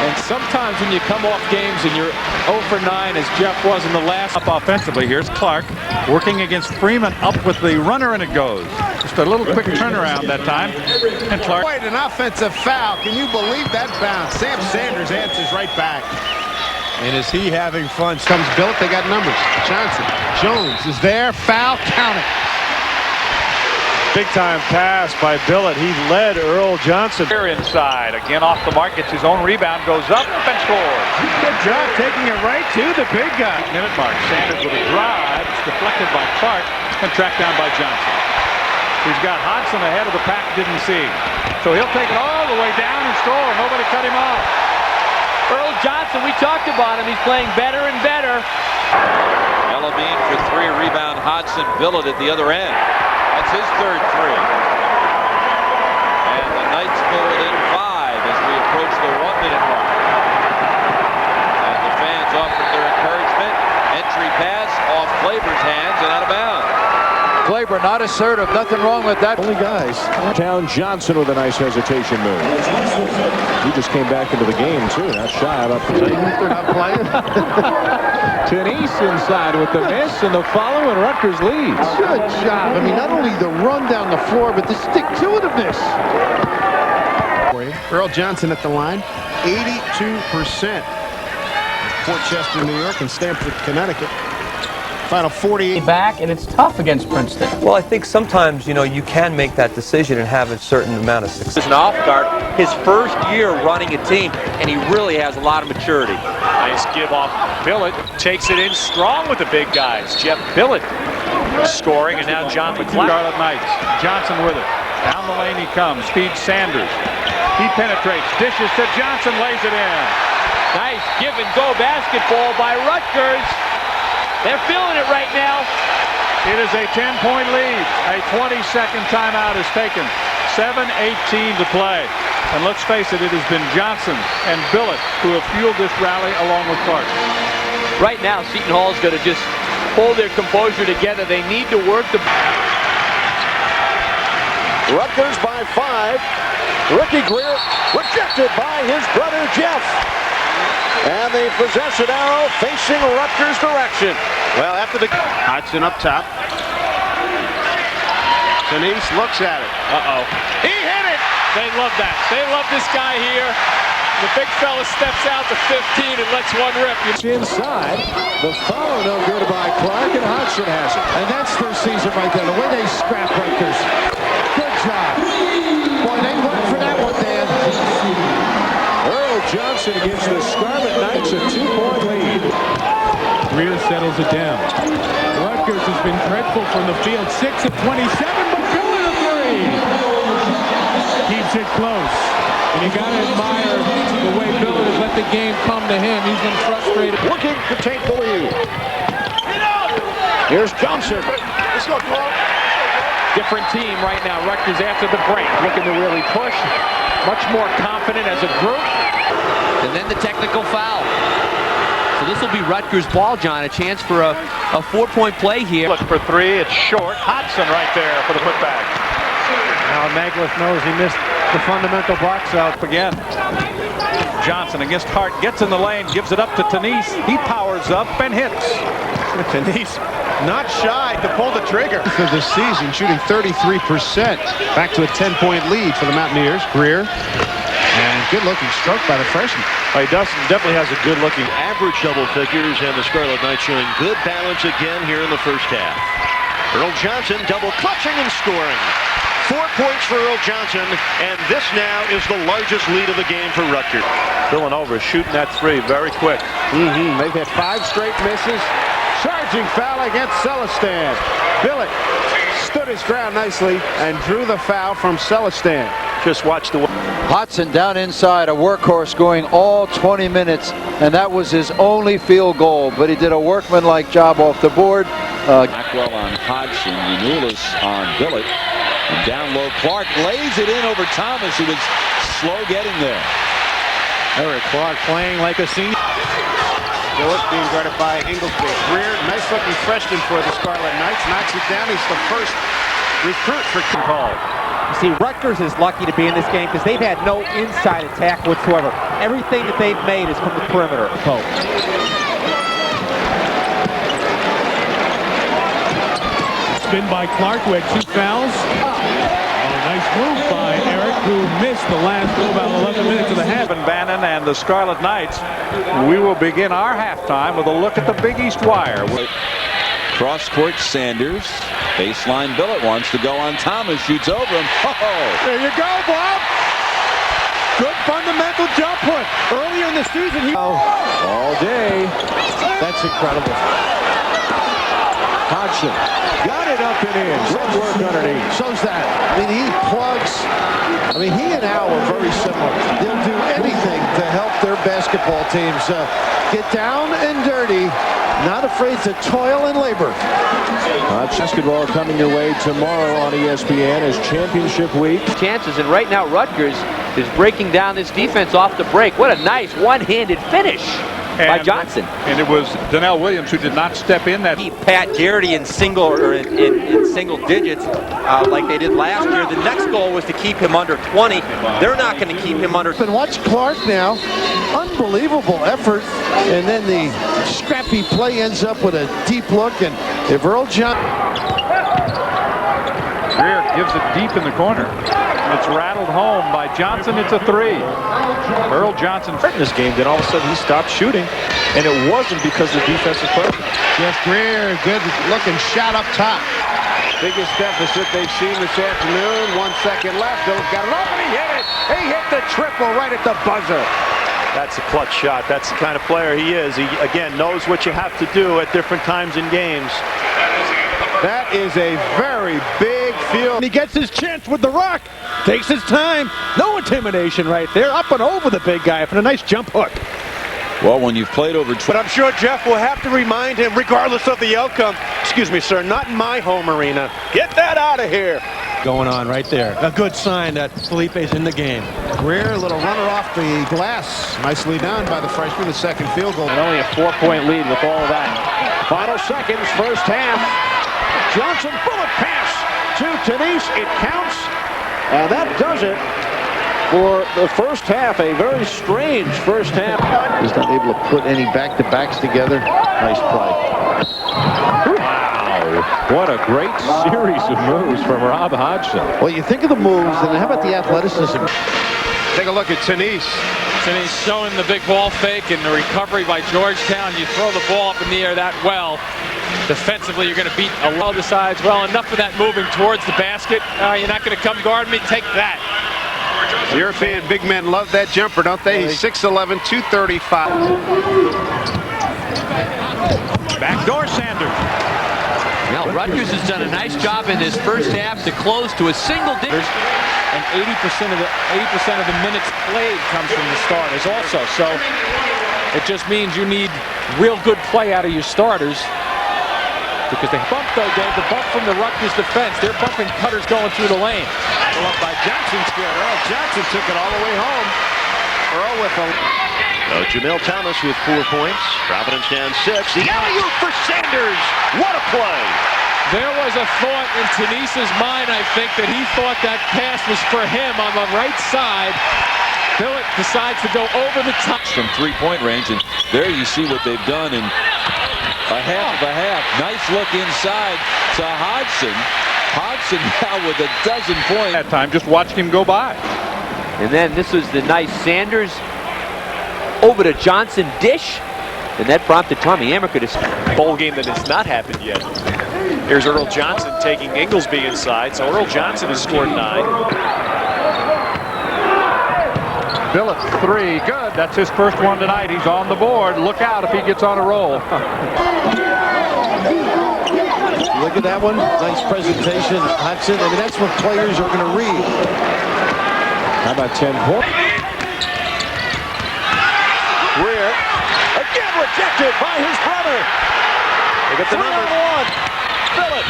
And sometimes when you come off games and you're 0 for 9, as Jeff was in the last. Up offensively, here's Clark working against Freeman, up with the runner, and it goes. Just a little quick turnaround that time. And Clark. Wait, an offensive foul. Can you believe that bounce? Sam Sanders answers right back. And is he having fun? Comes Billett, they got numbers. Johnson, Jones is there, foul, count it. Big time pass by Billett. He led Earl Johnson. Here inside, again off the mark, gets his own rebound, goes up and scores. Good job taking it right to the big guy. Minute mark, Sanders with a drive. It's deflected by Clark and tracked down by Johnson. He's got Hodgson ahead of the pack, didn't see. So he'll take it all the way down and score. Nobody cut him off. Earl Johnson, we talked about him. He's playing better and better. Elamine for 3, rebound Hodgson, Billett at the other end. That's his third 3. And the Knights go within 5 as we approach the 1-minute mark. And the fans offer their encouragement. Entry pass off Glaber's hands and out of bounds. Glaber not assertive, nothing wrong with that. Only guys. Town Johnson with a nice hesitation move. He just came back into the game too, not shy about Not playing. Tenise inside with the miss, and the follow, and Rutgers leads. Good job. I mean, not only the run down the floor, but the stick-to-itiveness. Earl Johnson at the line, 82%. Port Chester, New York, and Stamford, Connecticut. Final 48 back, and it's tough against Princeton. Well, I think sometimes, you know, you can make that decision and have a certain amount of success. As an off guard, his first year running a team, and he really has a lot of maturity. Nice give off. Billett takes it in strong with the big guys. Jeff Billett scoring, and now John McLeod. Scarlet Knights. Johnson with it. Down the lane he comes. Feeds Sanders. He penetrates. Dishes to Johnson. Lays it in. Nice give-and-go basketball by Rutgers. They're feeling it right now. It is a 10-point lead. A 20-second timeout is taken. 7:18 to play. And let's face it, it has been Johnson and Billett who have fueled this rally along with Clark. Right now, Seton Hall's going to just hold their composure together. They need to work the... Rutgers by 5. Ricky Greer rejected by his brother Jeff. And the possession arrow facing Rutgers' direction. Well, after the Hodgson up top. Denise looks at it. Uh-oh. He hit it! They love that. They love this guy here. The big fella steps out to 15 and lets one rip. Inside, the follow no good by Clark, and Hodgson has it. And that's their season right there. The way they scrap Rutgers. Good job. Boy, they worked for that one, Dan. Earl Johnson gives the Scarlet Knights a 2-point lead. Greer settles it down. Rutgers has been dreadful from the field. 6 of 27, but Billett a 3. Keeps it close. And you got to admire the way Billett has let the game come to him. He's been frustrated. Looking to take the lead. Here's Johnson. Let's go, Clark. Different team right now. Rutgers after the break, looking to really push. Much more confident as a group. And then the technical foul. So this will be Rutgers ball, John. A chance for a 4-point play here. Look for 3. It's short. Hodgson right there for the putback. Now Maglis knows he missed the fundamental box out again. Johnson against Hart, gets in the lane, gives it up to Tenise. He powers up and hits. Tenise not shy to pull the trigger for the season, shooting 33%. Back to a 10-point lead for the Mountaineers. Greer. And good-looking stroke by the freshman. He definitely has a good-looking average double figures, and the Scarlet Knights showing good balance again here in the first half. Earl Johnson double clutching and scoring. 4 points for Earl Johnson, and this now is the largest lead of the game for Rutgers. Villanova shooting that 3 very quick. They've had 5 straight misses. Charging foul against Celestin. Billett stood his ground nicely and drew the foul from Celestin. Just watch the... Hodgson down inside, a workhorse going all 20 minutes, and that was his only field goal, but he did a workmanlike job off the board. Blackwell on Hodgson, Yanulis on Billett, and down low Clark lays it in over Thomas, who was slow getting there. Eric Clark playing like a senior. Billett being guarded by Inglesby. Greer, nice-looking freshman for the Scarlet Knights, knocks it down. He's the first recruit for call. You see, Rutgers is lucky to be in this game because they've had no inside attack whatsoever. Everything that they've made is from the perimeter. Spin by Clark, who had 2 fouls. Nice move by Eric, who missed the last about 11 minutes of the half. Bannon and the Scarlet Knights. We will begin our halftime with a look at the Big East Wire. Cross court Sanders. Baseline Billett wants to go on Thomas. Shoots over him. Oh! There you go, Bob. Good fundamental jump hook. Earlier in the season, he... All day. That's incredible. Hodgson got it up and in. Good work underneath. Shows that. I mean, he plugs. I mean, he and Al are very similar. They'll do anything to help their basketball teams get down and dirty. Not afraid to toil and labor. Basketball coming your way tomorrow on ESPN as championship week. Chances, and right now Rutgers is breaking down this defense off the break. What a nice one-handed finish by Johnson. And it was Donnell Williams who did not step in that. Keep Pat Garrity in single or in single digits like they did last year. The next goal was to keep him under 20. They're not going to keep him under. And watch Clark now. Unbelievable effort. And then the scrappy play ends up with a deep look. And if Earl Johnson. Greer gives it deep in the corner. It's rattled home by Johnson. It's a 3. Earl Johnson in this game. Then all of a sudden he stopped shooting. And it wasn't because the defense was perfect. Jeff Greer, good looking shot up top. Biggest deficit they've seen this afternoon. 1 second left. Bill's got it open. He hit it. He hit the triple right at the buzzer. That's a clutch shot. That's the kind of player he is. He, again, knows what you have to do at different times in games. That is a very big field. He gets his chance with the rock. Takes his time. No intimidation right there. Up and over the big guy for a nice jump hook. Well, when you've played over 20. But I'm sure Jeff will have to remind him, regardless of the outcome. Excuse me, sir, not in my home arena. Get that out of here. Going on right there. A good sign that Felipe's in the game. Greer, a little runner off the glass. Nicely done by the freshman, the second field goal. And only a 4-point lead with all of that. Final seconds, first half. Johnson, bullet pass to Tenise. It counts. And that does it for the first half. A very strange first half. He's not able to put any back-to-backs together. Nice play. Wow. What a great series of moves from Rob Hodgson. Well, you think of the moves, and how about the athleticism? Take a look at Tenise. Tenise showing the big ball fake and the recovery by Georgetown. You throw the ball up in the air that well. Defensively, you're going to beat a well decides. Well, enough of that moving towards the basket. You're not going to come guard me. Take that. European big men love that jumper, don't they? He's 6'11", 235. Backdoor Sanders. Now, Rutgers has done a nice job in this first half to close to a single digit. And 80% of the minutes played comes from the starters also. So it just means you need real good play out of your starters. Because they bump, though, Dave, the bump from the Rutgers defense. They're bumping cutters going through the lane. Pull up by Johnson's good. Earl Johnson took it all the way home. Earl with a... Jamil Thomas with 4 points. Providence down 6. The alley-oop for Sanders. What a play. There was a thought in Tenise's mind, I think, that he thought that pass was for him on the right side. Billett decides to go over the top. From three-point range, and there you see what they've done in a half of a half. Nice look inside to Hodgson. Hodgson now with a dozen points. That time, just watched him go by. And then this was the nice Sanders over to Johnson dish. And that prompted Tommy Amaker to... Bowl game that has not happened yet. Here's Earl Johnson taking Inglesby inside. So Earl Johnson has scored 9. Billett, 3, good. That's his first one tonight. He's on the board. Look out if he gets on a roll. Look at that one. Nice presentation, Hodgson. I mean, that's what players are going to read. How about 10 points? Greer, again rejected by his brother. They get the number 1. Billett.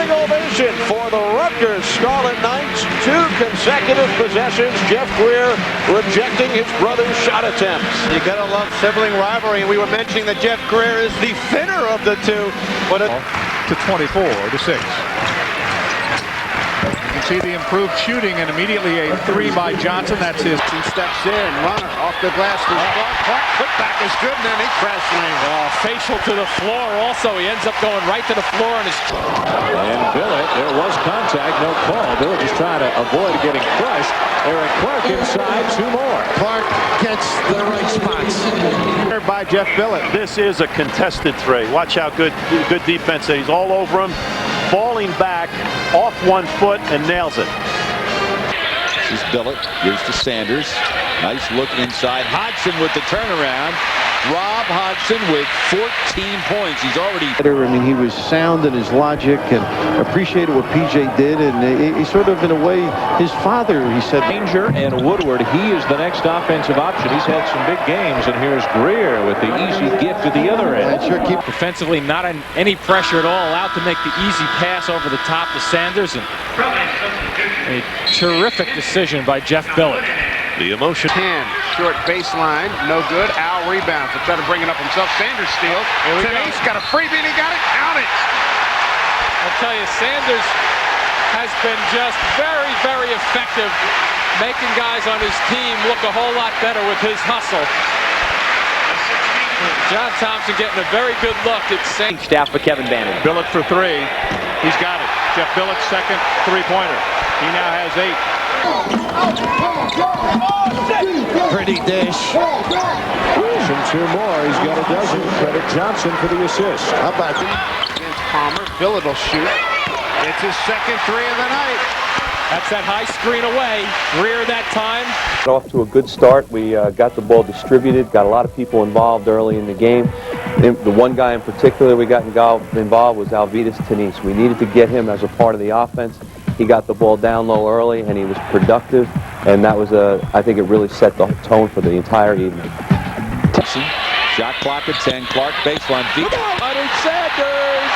standing ovation for the Rutgers Scarlet Knights. 2 consecutive possessions. Jeff Greer rejecting his brother's shot attempts. You gotta love sibling rivalry, and we were mentioning that Jeff Greer is the thinner of the two. But To 24 to 6. You can see the improved shooting, and immediately a 3 by Johnson. That's his. he steps in, runner off the glass to Clark. Putback is good, and then he crash slings. Facial to the floor also. He ends up going right to the floor. And Billett, there was contact, no call. Billett just trying to avoid getting crushed. Eric Clark inside, 2 more. Clark gets the right spots. By Jeff Billett. This is a contested 3. Watch how good defense. He's all over him, falling back off 1 foot and nails it. This is Billett. Here's to Sanders. Nice look inside. Hodgson with the turnaround. Rob Hodgson with 14 points. He's already... I mean, he was sound in his logic and appreciated what PJ did, and he sort of, in a way, his father, he said. Danger and Woodward, he is the next offensive option. He's had some big games, and here's Greer with the easy gift at the other end. Defensively, not any pressure at all. Allowed to make the easy pass over the top to Sanders. And a terrific decision by Jeff Billett. The emotion. Hand, short baseline, no good. Al rebounds. He'll try to bring it up himself. Sanders steals. Denise got a freebie, and he got it. Count it. I'll tell you, Sanders has been just very, very effective, making guys on his team look a whole lot better with his hustle. John Thompson getting a very good look at Sanders. Staff for Kevin Bannon. Billett for 3. He's got it. Jeff Billett's second 3-pointer. He now has 8. Pretty dish. Some 2 more. He's got a dozen. Credit Johnson for the assist. How about that? Against Palmer. Billett will shoot. It's his second 3 of the night. That's that high screen away. Greer that time. Off to a good start. We got the ball distributed, got a lot of people involved early in the game. The one guy in particular we got involved was Alvidas Tenise. We needed to get him as a part of the offense. He got the ball down low early, and he was productive, and that was I think it really set the tone for the entire evening. Shot clock at 10. Clark baseline feet. Sanders!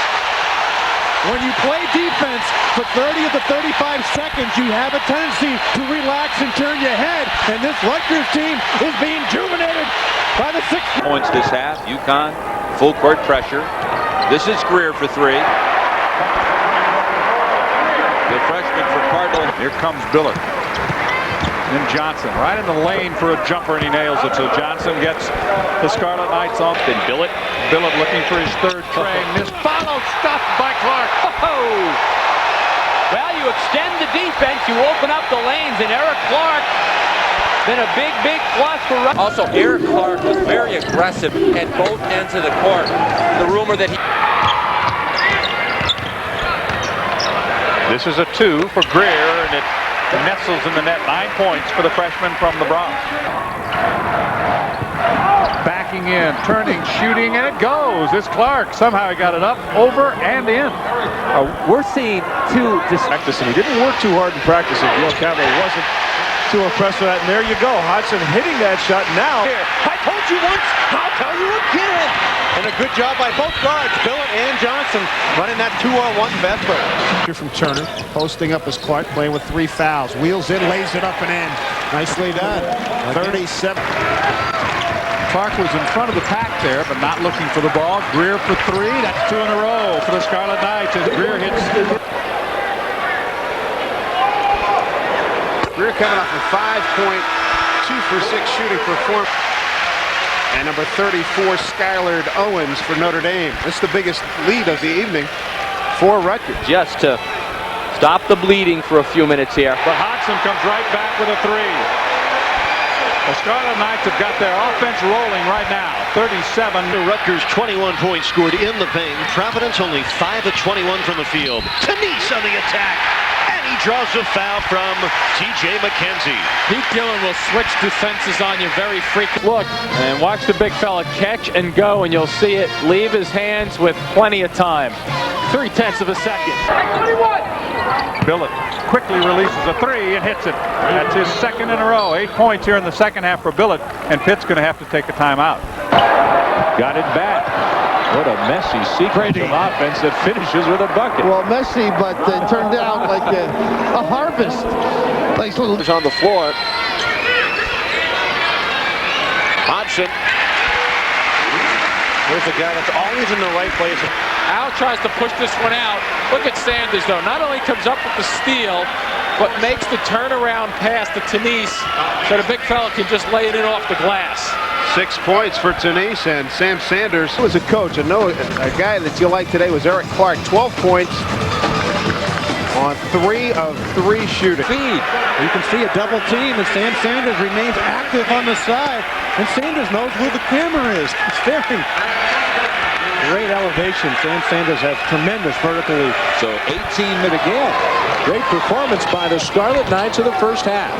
When you play defense for 30 of the 35 seconds, you have a tendency to relax and turn your head, and this Rutgers team is being juvenated by the 6 points this half. UConn, full court pressure. This is Greer for 3. The freshman for Cardinal. Here comes Billett. And Johnson right in the lane for a jumper, and he nails it. So Johnson gets the Scarlet Knights off. Then Billett looking for his 3rd try. This follow stuffed by Clark. Oh! Well, you extend the defense, you open up the lanes, and Eric Clark been a big, big plus for Rutgers. Also, Eric Clark was very aggressive at both ends of the court. The rumor that he... This is a 2 for Greer, and it nestles in the net. 9 points for the freshman from the Bronx. Backing in, turning, shooting, and it goes. This Clark, somehow he got it up, over, and in. We're seeing 2 practice, and he didn't work too hard in practice. Gil Cavalier wasn't too impressed with that, and there you go. Hodgson hitting that shot now. I told you once, I'll tell you again. And a good job by both guards, Billett and Johnson, running that 2-on-1 best player. From Turner, posting up as Clark, playing with 3 fouls. Wheels in, lays it up and in. Nicely done. 37. Clark was in front of the pack there, but not looking for the ball. Greer for 3. That's 2 in a row for the Scarlet Knights as Greer hits. Greer coming off a 5-point, 2 for 6 shooting performance. And number 34, Skylar Owens for Notre Dame. This is the biggest lead of the evening for Rutgers. Just to stop the bleeding for a few minutes here. But Hodgson comes right back with a 3. The Scarlet Knights have got their offense rolling right now. 37. Rutgers 21 points scored in the paint. Providence only 5 of 21 from the field. Tenise on the attack. And he draws a foul from T.J. McKenzie. Pete Dillon will switch defenses on you very frequently. Look, and watch the big fella catch and go, and you'll see it leave his hands with plenty of time. 0.3 of a second. Billett quickly releases a 3 and hits it. That's his 2nd in a row. 8 points here in the second half for Billett, and Pitt's going to have to take a timeout. Got it back. What a messy sequence of offense that finishes with a bucket. Well, messy, but it turned out like a harvest. Nice little on the floor. Hodgson. Here's a guy that's always in the right place. Al tries to push this one out. Look at Sanders, though. Not only comes up with the steal, but makes the turnaround pass to Tenise so the big fella can just lay it in off the glass. 6 points for Tenise, and Sam Sanders was a coach. I know a guy that you like today was Eric Clark. 12 points on 3 of 3 shooting. Feed. You can see a double team, and Sam Sanders remains active on the side. And Sanders knows where the camera is. He's staring. Great elevation. Sam Sanders has tremendous vertical leap. So 18 minutes again. Great performance by the Scarlet Knights in the first half.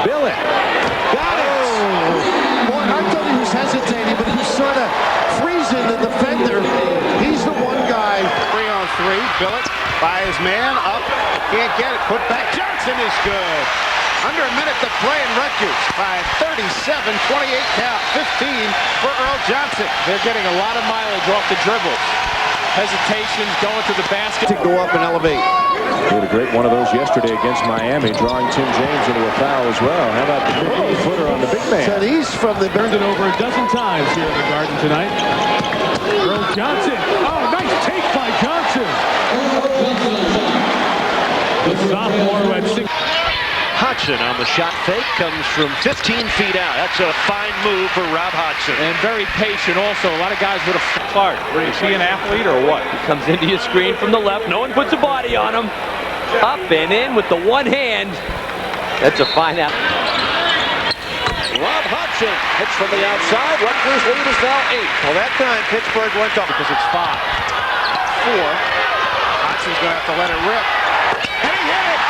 Billett. Got it. Oh. Boy, I thought he was hesitating, but he's sort of freezing the defender. He's the one guy. 3 on 3. Billett by his man. Up. Can't get it. Put back. Johnson is good. Under a minute to play in Rutgers by 37, 28 count, 15 for Earl Johnson. They're getting a lot of mileage off the dribbles. Hesitation, going to the basket. To go up and elevate. He had a great one of those yesterday against Miami, drawing Tim James into a foul as well. How about the 50-footer on the big man? Tenise from the Turned it over a dozen times here in the Garden tonight. Earl Johnson. Oh, nice take by Johnson. The sophomore at 6. Hodgson on the shot fake comes from 15 feet out. That's a fine move for Rob Hodgson. And very patient also. A lot of guys would have Clark. Is he an athlete or what? He comes into your screen from the left. No one puts a body on him. Up and in with the one hand. That's a fine out. Rob Hodgson hits from the outside. Rutgers lead is now 8. Well, that time Pittsburgh went up because it's 5. 4. Hodgson's going to have to let it rip. And he hit it!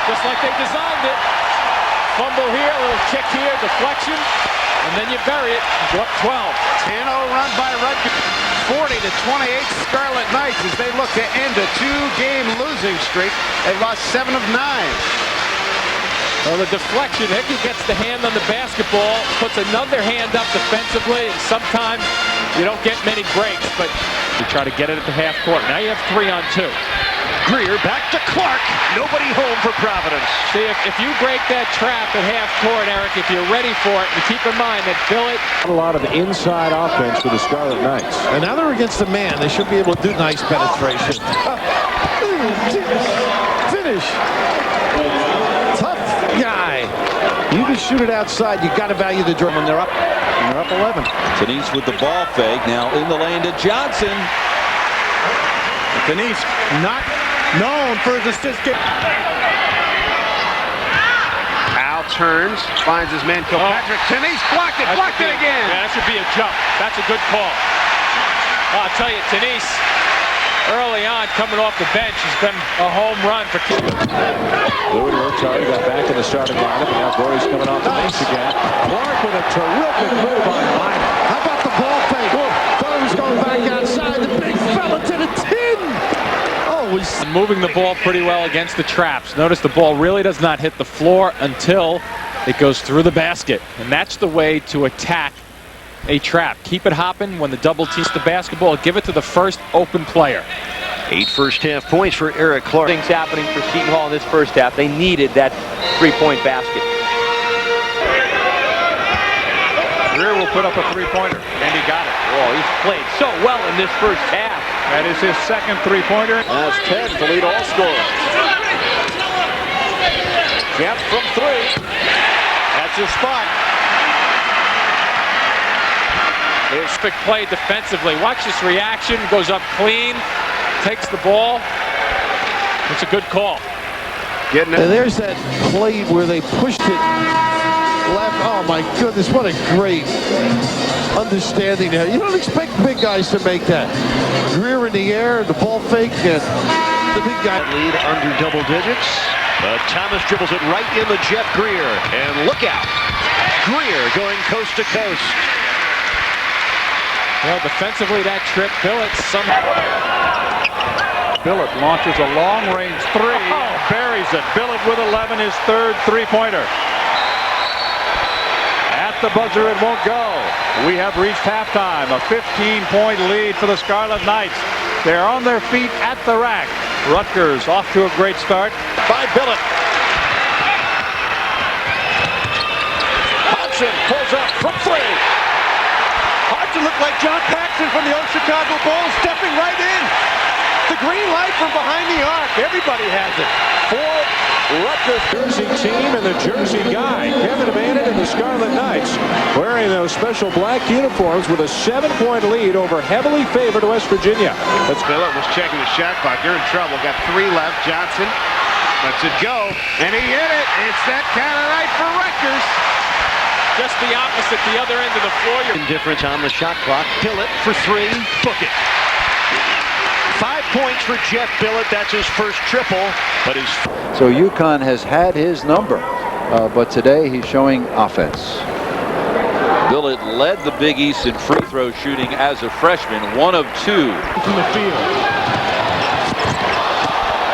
Just like they designed it. Fumble here, a little kick here, deflection, and then you bury it. Go up 12. 10-0 run by Rutgers. 40-28 Scarlet Knights as they look to end a 2-game losing streak. They've lost 7 of 9. Well, the deflection, Hickey gets the hand on the basketball, puts another hand up defensively, and sometimes you don't get many breaks, but you try to get it at the half court. Now you have 3 on 2. Greer back to Clark. Nobody home for Providence. See, if you break that trap at half court, Eric, if you're ready for it, and keep in mind that Billett. A lot of inside offense for the Scarlet Knights. And now they're against the man. They should be able to do nice penetration. Finish. Tough guy. You just shoot it outside. You got to value the dribble when they're up. And they're up 11. Tenise with the ball fake. Now in the lane to Johnson. Tenise not known for his assist. Al turns, finds his man Kilpatrick. Tenise blocked it again. Yeah, that should be a jump. That's a good call. I'll tell you, Tenise, early on, coming off the bench, has been a home run for Louis works hard, got back in the starting lineup, and now Bory's coming off the bench again. Clark with a terrific move on Minor. How about the ball fake? Thought he was going back outside. The big fella to the tin. Moving the ball pretty well against the traps. Notice the ball really does not hit the floor until it goes through the basket. And that's the way to attack a trap. Keep it hopping when the double teams the basketball. Give it to the first open player. 8 first-half points for Eric Clark. Things happening for Seton Hall in this first half. They needed that three-point basket. Greer will put up a three-pointer, and he got it. Oh, he's played so well in this first half. That is his second three-pointer. That's 10 to lead all scorers. Jeff from 3. That's his spot. There's big play defensively. Watch this reaction. Goes up clean. Takes the ball. It's a good call. And there's that play where they pushed it left. Oh my goodness, what a great understanding there. You don't expect big guys to make that. Greer in the air, the ball fake, and the big guy. Lead under double digits. But Thomas dribbles it right into Jeff Greer. And look out. Greer going coast to coast. Well, defensively, that trip, Billett somehow. Billett launches a long-range 3. Oh, buries it. Billett with 11, his third three-pointer. At the buzzer, it won't go. We have reached halftime. A 15-point lead for the Scarlet Knights. They're on their feet at the rack. Rutgers off to a great start by Billett. Hodgson pulls up from three. Hodgson looked like John Paxson from the old Chicago Bulls, stepping right in. The green light from behind the arc. Everybody has it. For Rutgers. Jersey team and the Jersey guy, Kevin Bannon and the Scarlet Knights, wearing those special black uniforms with a 7-point lead over heavily favored West Virginia. Billett was checking the shot clock. You're in trouble. Got 3 left. Johnson lets it go, and he hit it. It's that kind of night for Rutgers. Just the opposite, the other end of the floor. Indifference on the shot clock. Billett for 3. Book it. 5 points for Jeff Billett. That's his first triple, but his... So UConn has had his number, but today he's showing offense. Billett led the Big East in free throw shooting as a freshman, 1 of 2. From the field.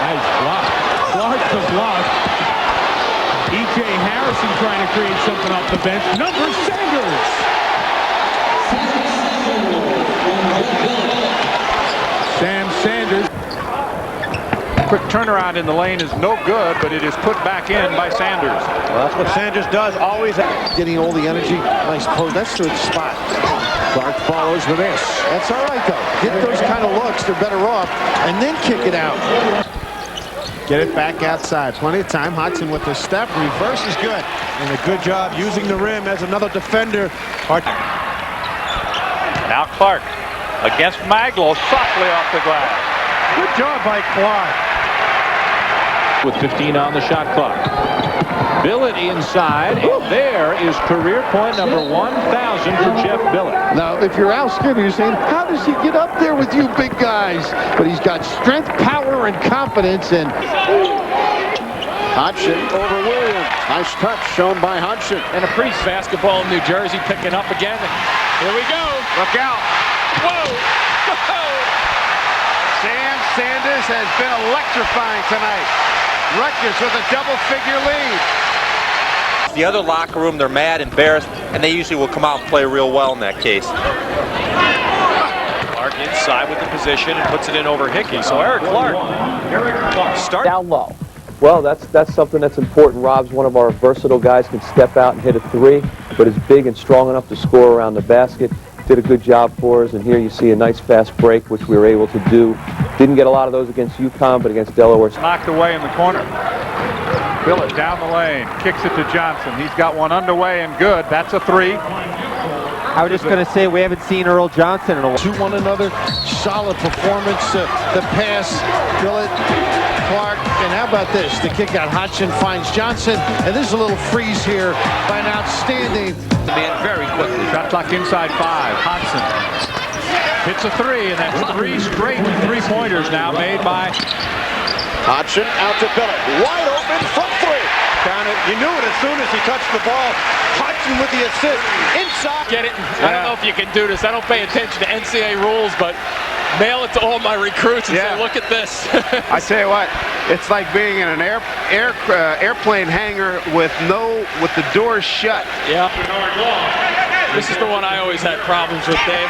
Nice block. Clark the block. E.J. Harrison trying to create something off the bench. Number Sanders. Sam Sanders. Quick turnaround in the lane is no good, but it is put back in by Sanders. Well, that's what Sanders does, always getting all the energy. Nice pose. That's the spot. Clark follows with this. That's all right, though. Get those kind of looks. They're better off. And then kick it out. Get it back outside. Plenty of time. Hodgson with the step. Reverse is good. And a good job using the rim as another defender. Now Clark against Maglow, softly off the glass. Good job by Clark. With 15 on the shot clock. Billett inside, and there is career point number 1,000 for Jeff Billett. Now, if you're Al Skinner, you're saying, how does he get up there with you big guys? But he's got strength, power, and confidence. And Hodgson over Williams. Nice touch shown by Hodgson. And a priest basketball in New Jersey picking up again. Here we go. Look out. Whoa. Sam Sanders has been electrifying tonight. Rutgers with a double-figure lead. The other locker room, they're mad, embarrassed, and they usually will come out and play real well in that case. Clark inside with the position and puts it in over Hickey. So Eric Clark start Down low. Well, that's something that's important. Rob's one of our versatile guys, can step out and hit a 3, but is big and strong enough to score around the basket. Did a good job for us, and here you see a nice fast break, which we were able to do. Didn't get a lot of those against UConn, but against Delaware. Knocked away in the corner. Billett down the lane, kicks it to Johnson. He's got one underway and good. That's a 3. I was just going to say we haven't seen Earl Johnson in a while. to one another, solid performance. The pass, Billett, Clark, and how about this? The kick out, Hodgson finds Johnson, and there's a little freeze here by an outstanding. The man very quickly. Shot clock inside 5. Hodgson hits a 3, and that's 3 straight 3-pointers now made by Hodgson out to Billett. Wide open from 3. Down it. You knew it as soon as he touched the ball. Hodgson with the assist. Inside. Get it. I don't know if you can do this. I don't pay attention to NCAA rules, but mail it to all my recruits and say, look at this. I tell you what, it's like being in an airplane hangar with the doors shut. Yeah. This is the one I always had problems with, Dave.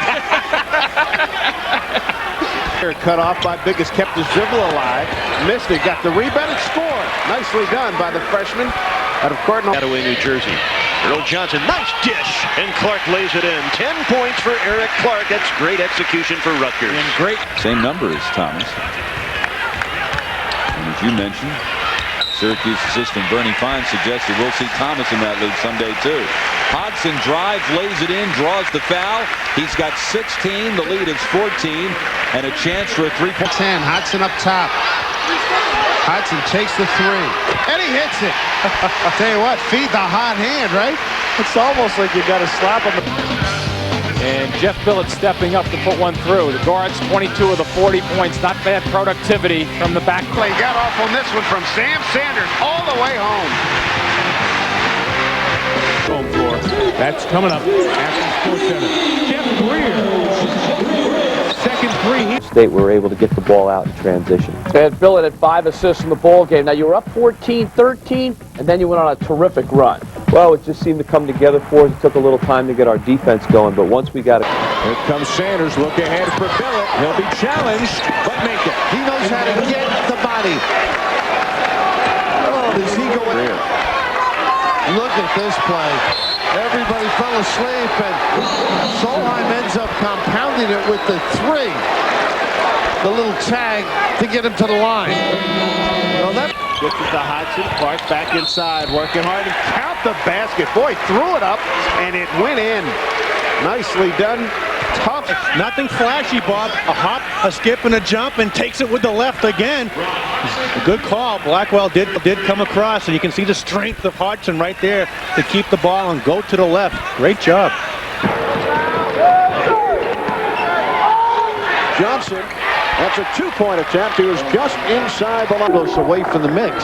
Cut off by Biggest, kept his dribble alive. Missed it, got the rebound and score. Nicely done by the freshman out of Cardinal. Away, New Jersey. Earl Johnson, nice dish, and Clark lays it in. 10 points for Eric Clark. That's great execution for Rutgers. And great. Same number as Thomas. And as you mentioned, Syracuse assistant Bernie Fine suggested we'll see Thomas in that league someday too. Hodgson drives, lays it in, draws the foul. He's got 16. The lead is 14, and a chance for a 3-point. 10, Hodgson up top. Hodgson takes the 3, and he hits it. Tell you what, feed the hot hand, right? It's almost like you got to slap him. And Jeff Billett stepping up to put one through. The guards, 22 of the 40 points. Not bad productivity from the back. Play got off on this one from Sam Sanders all the way home. Home floor. That's coming up after Sports Center. Jeff Greer. Second 3. State were able to get the ball out in transition. And Billett had 5 assists in the ball game. Now you were up 14-13, and then you went on a terrific run. Well, it just seemed to come together for us. It took a little time to get our defense going, but once we got it. Here comes Sanders. Look ahead for Billett. He'll be challenged, but make it. He knows how to get the body. Oh, does he go in? Look at this play. Everybody fell asleep, and Solheim ends up compounding it with the 3. The little tag to get him to the line. Well, that gets it to Hodgson. Clark back inside, working hard and count the basket. Boy, threw it up, and it went in. Nicely done. Tough. Nothing flashy, Bob. A hop, a skip, and a jump, and takes it with the left again. A good call. Blackwell did come across, and you can see the strength of Hodgson right there to keep the ball and go to the left. Great job. Johnson, that's a 2-point attempt. He was just inside the line. goes away from the mix.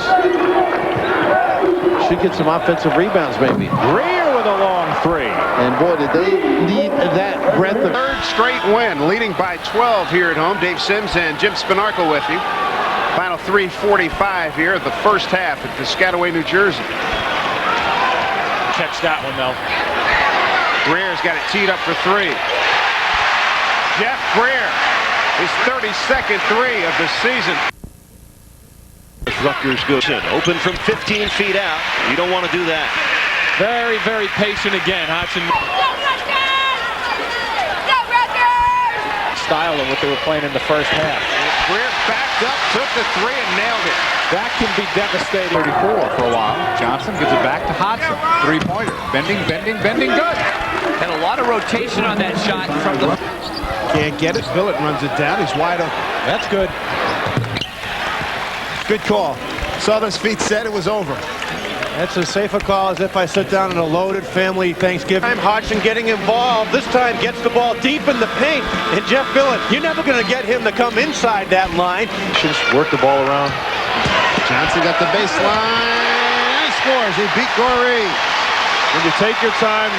Should get some offensive rebounds, maybe. Greer with a long 3. And boy, did they need that breadth of... Third straight win, leading by 12 here at home. Dave Sims and Jim Spinarco with you. Final 3:45 here at the first half at Piscataway, New Jersey. Catch that one, though. Greer's got it teed up for 3. Jeff Greer, his 32nd 3 of the season. Rutgers goes in, open from 15 feet out. You don't want to do that. Very, very patient again, Hodgson. Style of what they were playing in the first half. Greer backed up, took the 3 and nailed it. That can be devastating. 34 for a while. Johnson gives it back to Hodgson. 3-pointer. Bending, bending, bending. Good. And a lot of rotation on that shot from the... Can't get it. Billett runs it down. He's wide open. That's good. Good call. Saw those feet set. It was over. That's as safe a call as if I sit down in a loaded family Thanksgiving. Hodgson getting involved. This time gets the ball deep in the paint. And Jeff Billett, you're never going to get him to come inside that line. Should just work the ball around. Johnson got the baseline. And he scores. He beat Goree. When you take your time.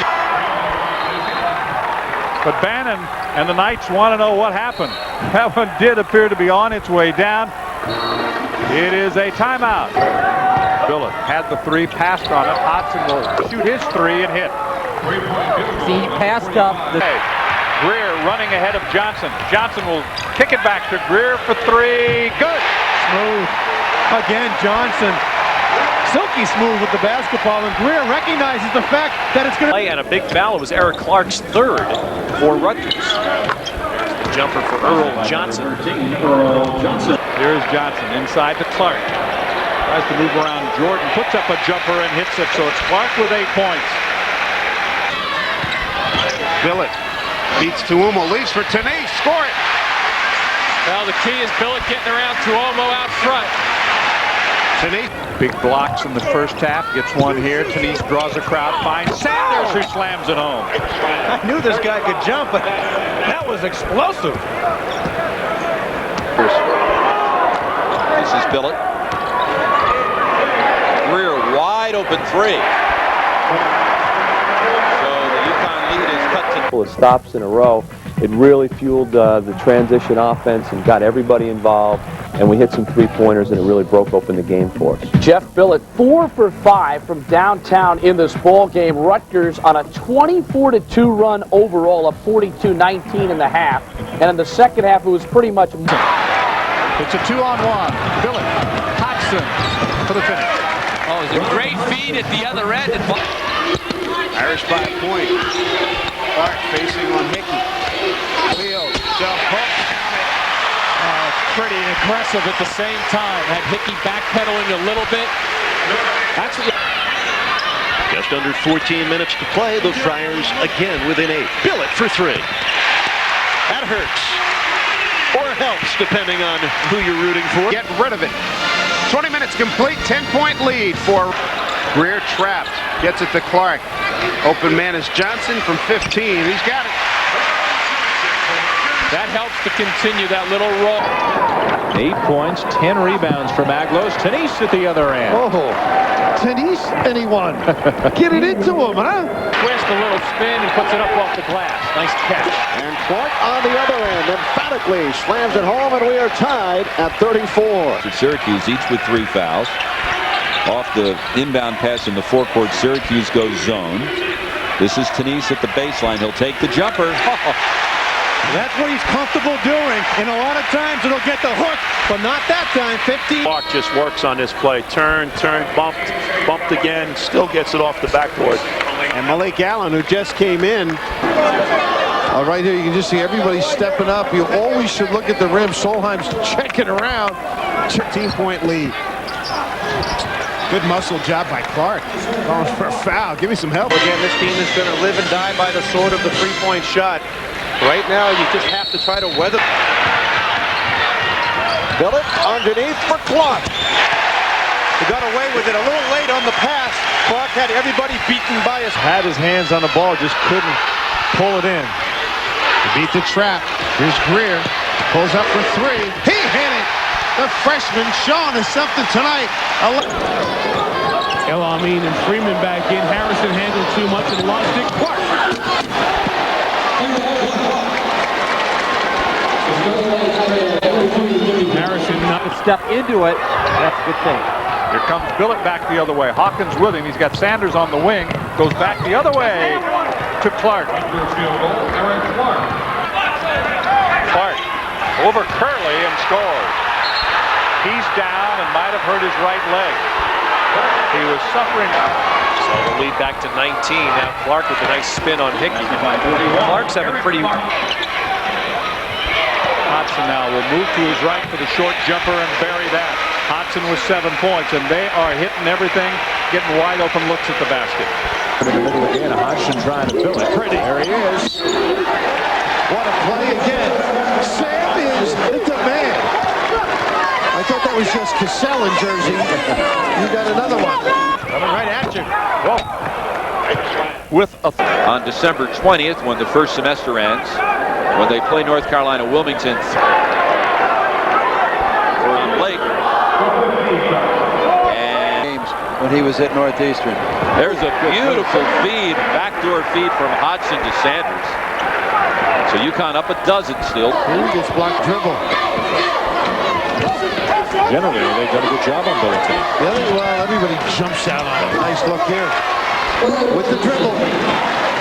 But Bannon and the Knights want to know what happened. That one did appear to be on its way down. It is a timeout. Billett had the 3, passed on it. Hodgson will shoot his 3 and hit. See, he passed up. Greer running ahead of Johnson. Johnson will kick it back to Greer for 3. Good. Smooth. Again, Johnson. Silky smooth with the basketball, and Greer recognizes the fact that it's going to play. And a big foul. It was Eric Clark's 3rd for Rutgers. Jumper for Earl Johnson. Here's Johnson inside to Clark. Tries to move around Jordan, puts up a jumper and hits it, so it's Clark with 8 points. Billett beats Tuomo, leaves for Tenise, score it! Well, the key is Billett getting around Tuomo out front. Tenise. Big blocks in the first half, gets one here. Tenise draws a crowd, finds Sanders who slams it home. I knew this guy could jump, but that was explosive. This is Billett. Greer wide open 3. So the UConn lead is cut to... Couple of stops in a row. It really fueled the transition offense and got everybody involved. And we hit some 3-pointers, and it really broke open the game for us. Jeff Billett, 4 for 5 from downtown in this ball game. Rutgers on a 24-2 run overall, up 42-19 in the half. And in the second half, it was pretty much... It's a 2-on-1. Billett, Hodgson for the finish. Oh, it's a great feed at the other end. Irish by a point. Clark facing on Hickey. Wheel, jump, hook. Pretty aggressive at the same time. Had Hickey backpedaling a little bit. That's what... Just under 14 minutes to play. The Friars again within 8. Billett for 3. That hurts. Or helps, depending on who you're rooting for. Get rid of it. 20 minutes complete, 10-point lead for Greer trapped. Gets it to Clark. Open man is Johnson from 15. He's got it. That helps to continue that little roll. 8 points, 10 rebounds for Maglos. Tenise at the other end. Oh, Tenise, anyone? Get it into him, huh? Twist, a little spin, and puts it up off the glass. Nice catch. And Clark on the other end emphatically slams it home, and we are tied at 34. Syracuse each with 3 fouls. Off the inbound pass in the forecourt, Syracuse goes zone. This is Tenise at the baseline. He'll take the jumper. That's what he's comfortable doing, and a lot of times it'll get the hook, but not that time. 15. Clark just works on this play. Turn, bumped again, still gets it off the backboard. And Malik Allen, who just came in. Right here, you can just see everybody stepping up. You always should look at the rim. Solheim's checking around. 15-point lead. Good muscle job by Clark. Going for a foul. Give me some help. Again, this team is going to live and die by the sword of the three-point shot. Right now, you just have to try to weather. Billet underneath for Clark. He got away with it a little late on the pass. Clark had everybody beaten by his... Had his hands on the ball, just couldn't pull it in. He beat the trap. Here's Greer. Pulls up for three. He hit it. The freshman showing us something tonight. El Amin and Freeman back in. Harrison handled too much and lost it. Clark. Harrison not to step into it. That's a good thing. Here comes Billet back the other way. Hawkins with him. He's got Sanders on the wing. Goes back the other way to Clark. Clark over Curley and scores. He's down and might have hurt his right leg. He was suffering. So the lead back to 19. Now Clark with a nice spin on Hickey. Clark's having pretty... Hodgson now will move to his right for the short jumper and bury that. Hodgson with 7 points, and they are hitting everything, getting wide open looks at the basket. In the middle again, Hodgson trying to fill it. Pretty. There he is. What a play again. Sam is the man. I thought that was just Cassell in Jersey. You got another one. Coming right at you. Whoa. On December 20th, when the first semester ends, when they play North Carolina Wilmington for Blake. And games when he was at Northeastern. There's a beautiful feed, backdoor feed from Hodgson to Sanders. So UConn up a dozen still. This block dribble. Generally, they've done a good job on Billington. Well, everybody jumps out on it. Nice look here. With the dribble.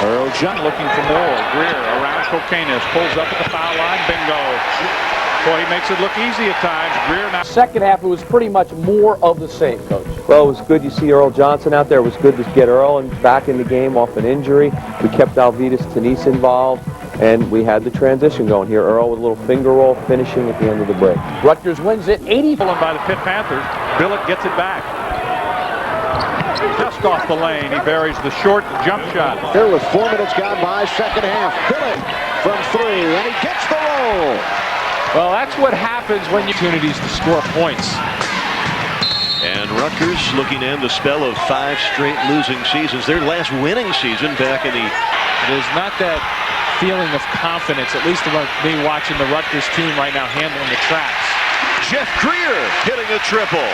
Earl John looking for more. Greer around Cocanis. Pulls up at the foul line. Bingo. Boy, he makes it look easy at times. Greer now. Second half, it was pretty much more of the same, Coach. Well, it was good you see Earl Johnson out there. It was good to get Earl back in the game off an injury. We kept Alvidas Tenise involved, and we had the transition going here. Earl with a little finger roll finishing at the end of the break. Rutgers wins it 80. Stolen by the Pitt Panthers. Billet gets it back. Just off the lane, he buries the short jump shot. Here with 4 minutes gone by, second half. Billet from 3, and he gets the roll. Well, that's what happens when you opportunities to score points. And Rutgers looking to end a spell of 5 straight losing seasons. Their last winning season back in the... There's not that feeling of confidence, at least about me watching the Rutgers team right now handling the traps. Jeff Greer hitting a triple.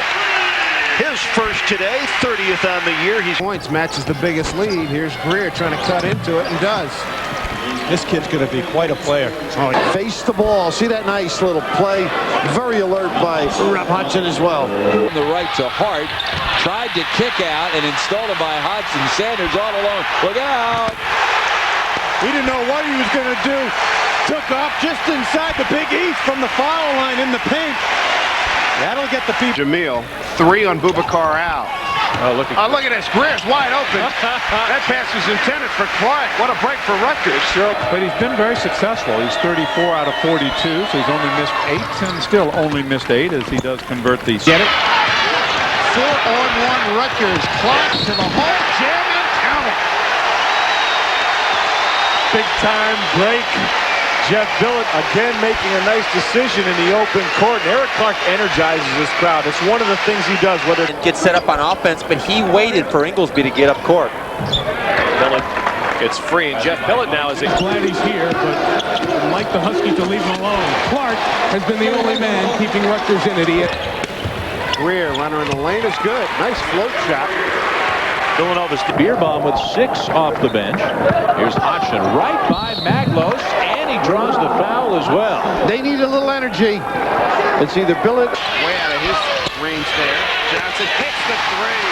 His first today, 30th on the year. He's points matches the biggest lead. Here's Greer trying to cut into it and does. This kid's going to be quite a player. Oh, face the ball. See that nice little play? Very alert by Hodgson as well. From the right to Hart. Tried to kick out and installed it by Hodgson. Sanders all alone. Look out! He didn't know what he was going to do. Took off just inside the Big East from the foul line in the paint. That'll get the people. Jamil, 3 on Boubacar out. Oh, look at this. Greer's wide open. That pass was intended for Clark. What a break for Rutgers. Sure, but he's been very successful. He's 34 out of 42, so he's only missed 8, and still only missed 8 as he does convert these. Get it? 4-on-1 Rutgers. Clark to the hole. Jam and count it. Big time break. Jeff Billet again making a nice decision in the open court. And Eric Clark energizes this crowd. It's one of the things he does. Whether it gets set up on offense, but he waited for Inglesby to get up court. Billet gets free, and Jeff Billet now is glad he's here, but I'd like the Huskies to leave him alone. Clark has been the only man keeping Rutgers in it. Greer, runner in the lane is good. Nice float shot. Villanova's Beerbaum with 6 off the bench. Here's Hodgson right by Maglos, and he draws the foul as well. They need a little energy. It's either Billet way out of his range there. Johnson hits the three.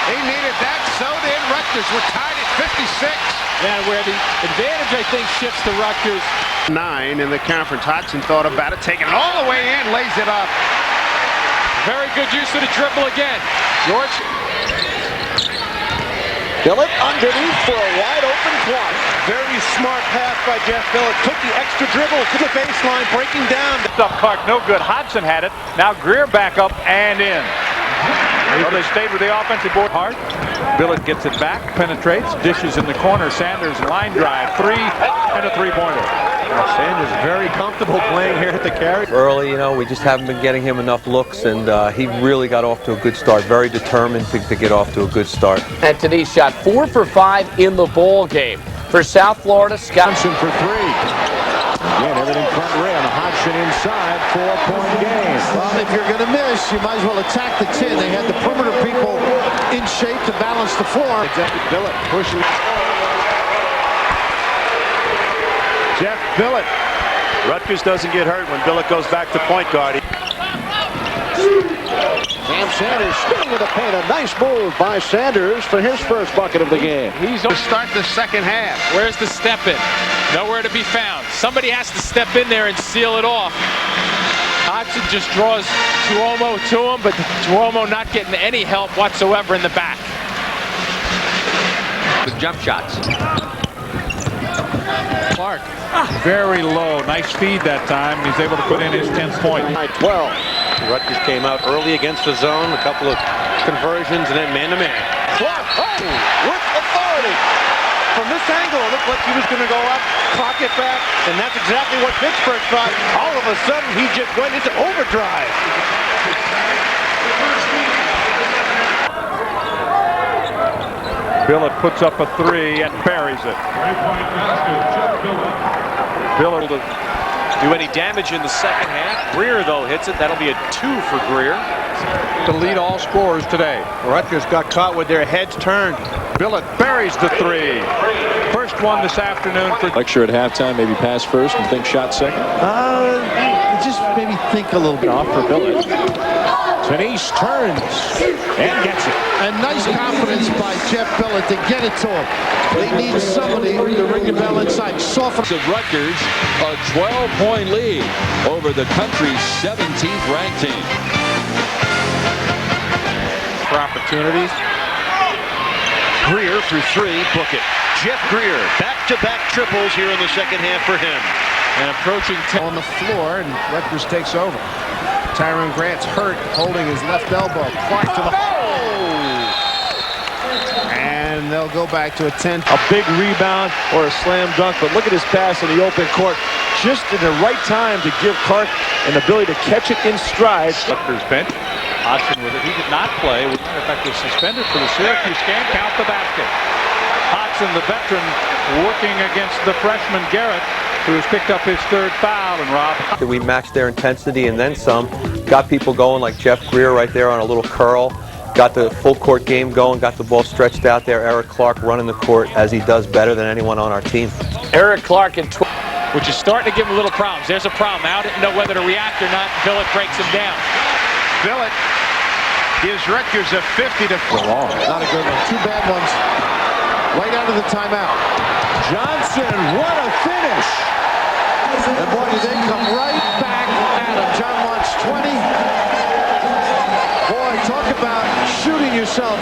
He needed that, so did Rutgers. We're tied at 56. Yeah, where the advantage, I think, shifts to Rutgers. 9 in the conference. Hodgson thought about it, taking it all the way in, lays it up. Very good use of the dribble again. George. Billett underneath for a wide open Clark. Very smart pass by Jeff Billett. Took the extra dribble to the baseline, breaking down. Up Clark, no good. Hodgson had it. Now Greer back up and in. Well, they stayed with the offensive board hard. Billett gets it back, penetrates, dishes in the corner. Sanders line drive, 3 and a three-pointer. Sanders very comfortable playing here at the carry. Early, you know, we just haven't been getting him enough looks, and he really got off to a good start. Very determined to get off to a good start. And Denise shot 4 for 5 in the ball game. For South Florida, Johnson for 3. Again, everything front rim. Hodgson inside, 4-point game. Well, if you're going to miss, you might as well attack the 10. They had the perimeter people in shape to balance the floor. Exactly. Billett pushing. Jeff Billett. Rutgers doesn't get hurt when Billett goes back to point guard. Sam Sanders still with a paint. A nice move by Sanders for his first bucket of the game. He's to start the second half. Where's the step in? Nowhere to be found. Somebody has to step in there and seal it off. Hodgson just draws Tuomo to him, but Tuomo not getting any help whatsoever in the back. With jump shots. Clark, very low. Nice feed that time. He's able to put in his 10th point. 12. Rutgers came out early against the zone. A couple of conversions and then man-to-man. Clark, with authority. From this angle, it looked like he was going to go up, clock it back, and that's exactly what Pittsburgh thought. All of a sudden, he just went into overdrive. Billett puts up a 3 and buries it. Billett to do any damage in the second half. Greer, though, hits it. That'll be a 2 for Greer. to lead all scorers today. Rutgers got caught with their heads turned. Billett buries the 3. First one this afternoon for lecture at halftime. Maybe pass first and think shot second. Just maybe think a little bit off for Billett. Denise turns and gets it. And nice confidence by Jeff Billett to get it to him. They need somebody to ring the bell inside. Soften. Of Rutgers, a 12-point lead over the country's 17th ranked team. For opportunities. Greer through 3, book it. Jeff Greer, back-to-back triples here in the second half for him. And approaching on the floor, and Rutgers takes over. Tyrone Grant's hurt, holding his left elbow. Clark to the and they'll go back to a 10. A big rebound or a slam dunk, but look at his pass in the open court. Just in the right time to give Clark an ability to catch it in stride. Rutgers bench. Hodgson with it. He did not play. In fact, was suspended for the Syracuse game. Count the basket. Hodgson, the veteran, working against the freshman Garrett, who has picked up his 3rd foul. And Rob, we matched their intensity and then some. Got people going like Jeff Greer right there on a little curl. Got the full court game going. Got the ball stretched out there. Eric Clark running the court as he does better than anyone on our team. Eric Clark and which is starting to give him a little problems. There's a problem. I didn't know whether to react or not. Billett breaks him down. Billett gives Rutgers a 50 to 4. Not a good one. 2 bad ones. Right out of the timeout. Johnson, what a finish! And boy, did they come right back at him. John wants 20. Boy, talk about shooting yourself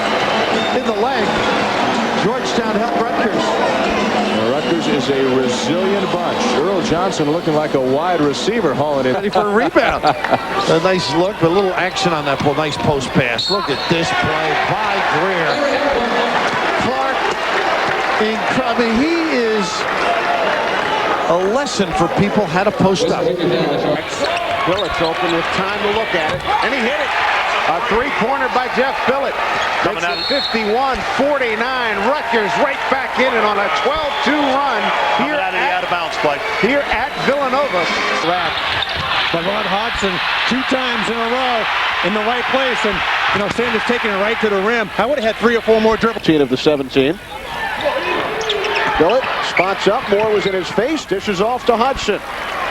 in the leg. Georgetown helped Rutgers. Rutgers is a resilient bunch. Earl Johnson looking like a wide receiver hauling it. Ready for a rebound. A nice look, but a little action on that ball. Nice post pass. Look at this play by Greer. Clark, I mean, he is a lesson for people how to post up. Billett's open with time to look at it, and he hit it. A 3-pointer by Jeff Billett. Makes it 51-49. Rutgers right back in it on a 12-2 run here out of the out-of-bounds play. Here at Villanova. But Ron Hodgson 2 times in a row in the right place, and Sanders taking it right to the rim. I would have had 3 or 4 more dribbles. Of the 17. Billett spots up. Moore was in his face. Dishes off to Hodgson.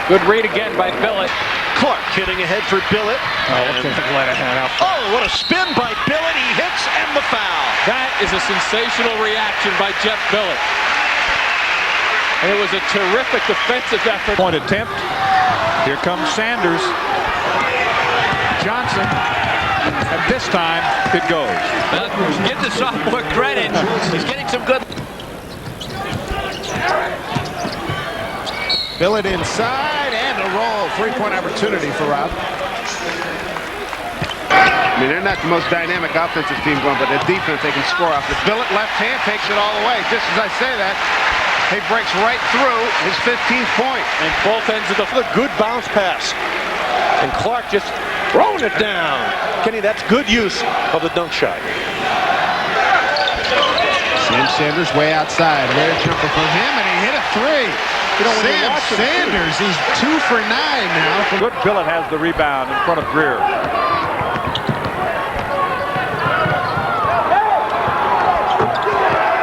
Good read again by Billett. Clark hitting ahead for Billett. Oh, what a spin by Billett. He hits and the foul. That is a sensational reaction by Jeff Billett. And it was a terrific defensive effort. Point attempt. Here comes Sanders. Johnson. And this time it goes. Give the sophomore credit. He's getting some good. Billett inside and a roll. 3-point opportunity for Rob. I mean, they're not the most dynamic offensive team going, but the defense they can score off. The Billett left hand takes it all the way. Just as I say that, he breaks right through his 15th point. And both ends of the good bounce pass. And Clark just throwing it down. Kenny, that's good use of the dunk shot. Sam Sanders way outside. Rare jumper from him, and he hit a three. You know, when you Sam watch him, Sanders, he's 2 for 9 now. Good. Billett has the rebound in front of Greer.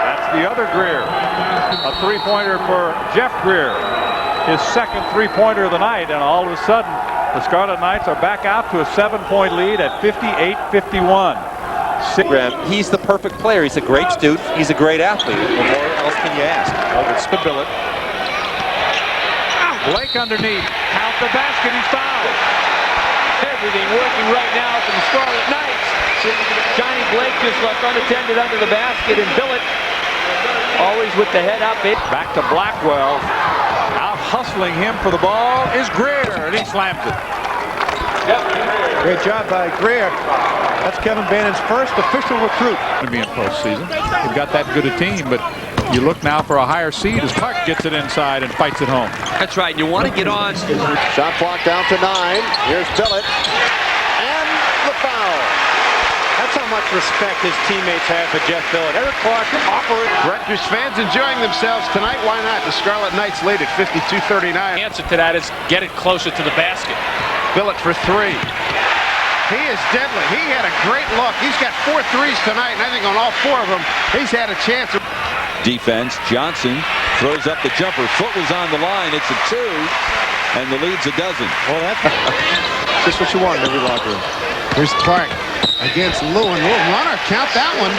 That's the other Greer. A three-pointer for Jeff Greer. His second three-pointer of the night, and all of a sudden, the Scarlet Knights are back out to a 7-point lead at 58-51. He's the perfect player. He's a great student. He's a great athlete. What more else can you ask? Oh, it's the Billett. Blake underneath. Count the basket. He's fouled. Everything working right now for the Scarlet Knights. Johnny Blake just left unattended under the basket, and Billett always with the head up. Back to Blackwell. Out hustling him for the ball is Greer, and he slams it. Great job by Greer. That's Kevin Bannon's first official recruit. To be in postseason. They've got that good a team, but you look now for a higher seed as Clark gets it inside and fights it home. That's right. You want to get on. Shot clock down to 9. Here's Billett. And the foul. That's how much respect his teammates have for Jeff Billett. Eric Clark operating. Rutgers fans enjoying themselves tonight. Why not? The Scarlet Knights lead at 52-39. The answer to that is get it closer to the basket. Billett for 3. He is deadly. He had a great look. He's got 4 threes tonight, and I think on all 4 of them, he's had a chance. Defense. Johnson throws up the jumper. Foot was on the line. It's a 2, and the lead's a dozen. Well, that's just what you want in every locker room. Here's Clark against Lewin. Lewin runner. Count that one.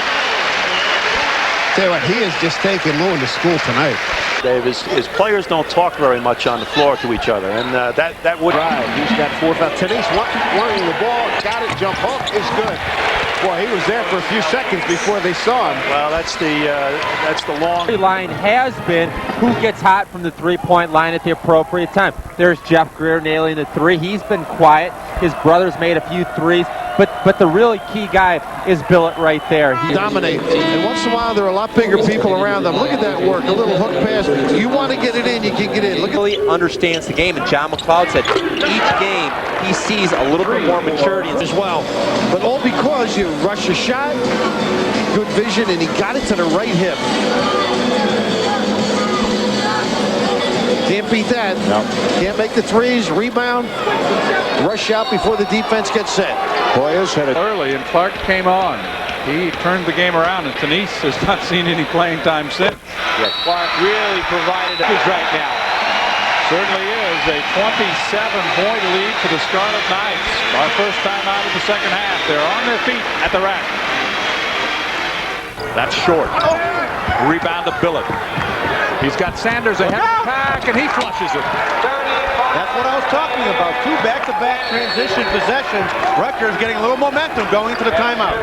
Tell you what, he has just taken Lewin to school tonight. Dave, his players don't talk very much on the floor to each other, and that would. Right, he's got 4 fouls. Tennis running the ball, got it, jump hook is good. Boy, he was there for a few seconds before they saw him. Well, that's the long line has been who gets hot from the three-point line at the appropriate time. There's Jeff Greer nailing the 3. He's been quiet. His brother's made a few threes, but the really key guy is Billett right there. He dominate. And once in a while, there are a lot bigger people around them. Look at that work. A little hook pass. You want to get it in, you can get in. Look, really understands the game, and John McLeod said each game he sees a little bit more maturity as well. But all because you rush a shot, good vision, and he got it to the right hip. Can't beat that. No. Can't make the threes, rebound, rush out before the defense gets set. Hoyas had it early, and Clark came on. He turned the game around, and Tennis has not seen any playing time since. Yeah, Clark really provided it right now. Certainly is a 27-point lead for the Scarlet Knights. Our first time out of the second half. They're on their feet at the rack. That's short. Rebound to Billett. He's got Sanders ahead of the pack, and he flushes it. That's what I was talking about. 2 back-to-back transition possessions. Rutgers getting a little momentum going to the timeout.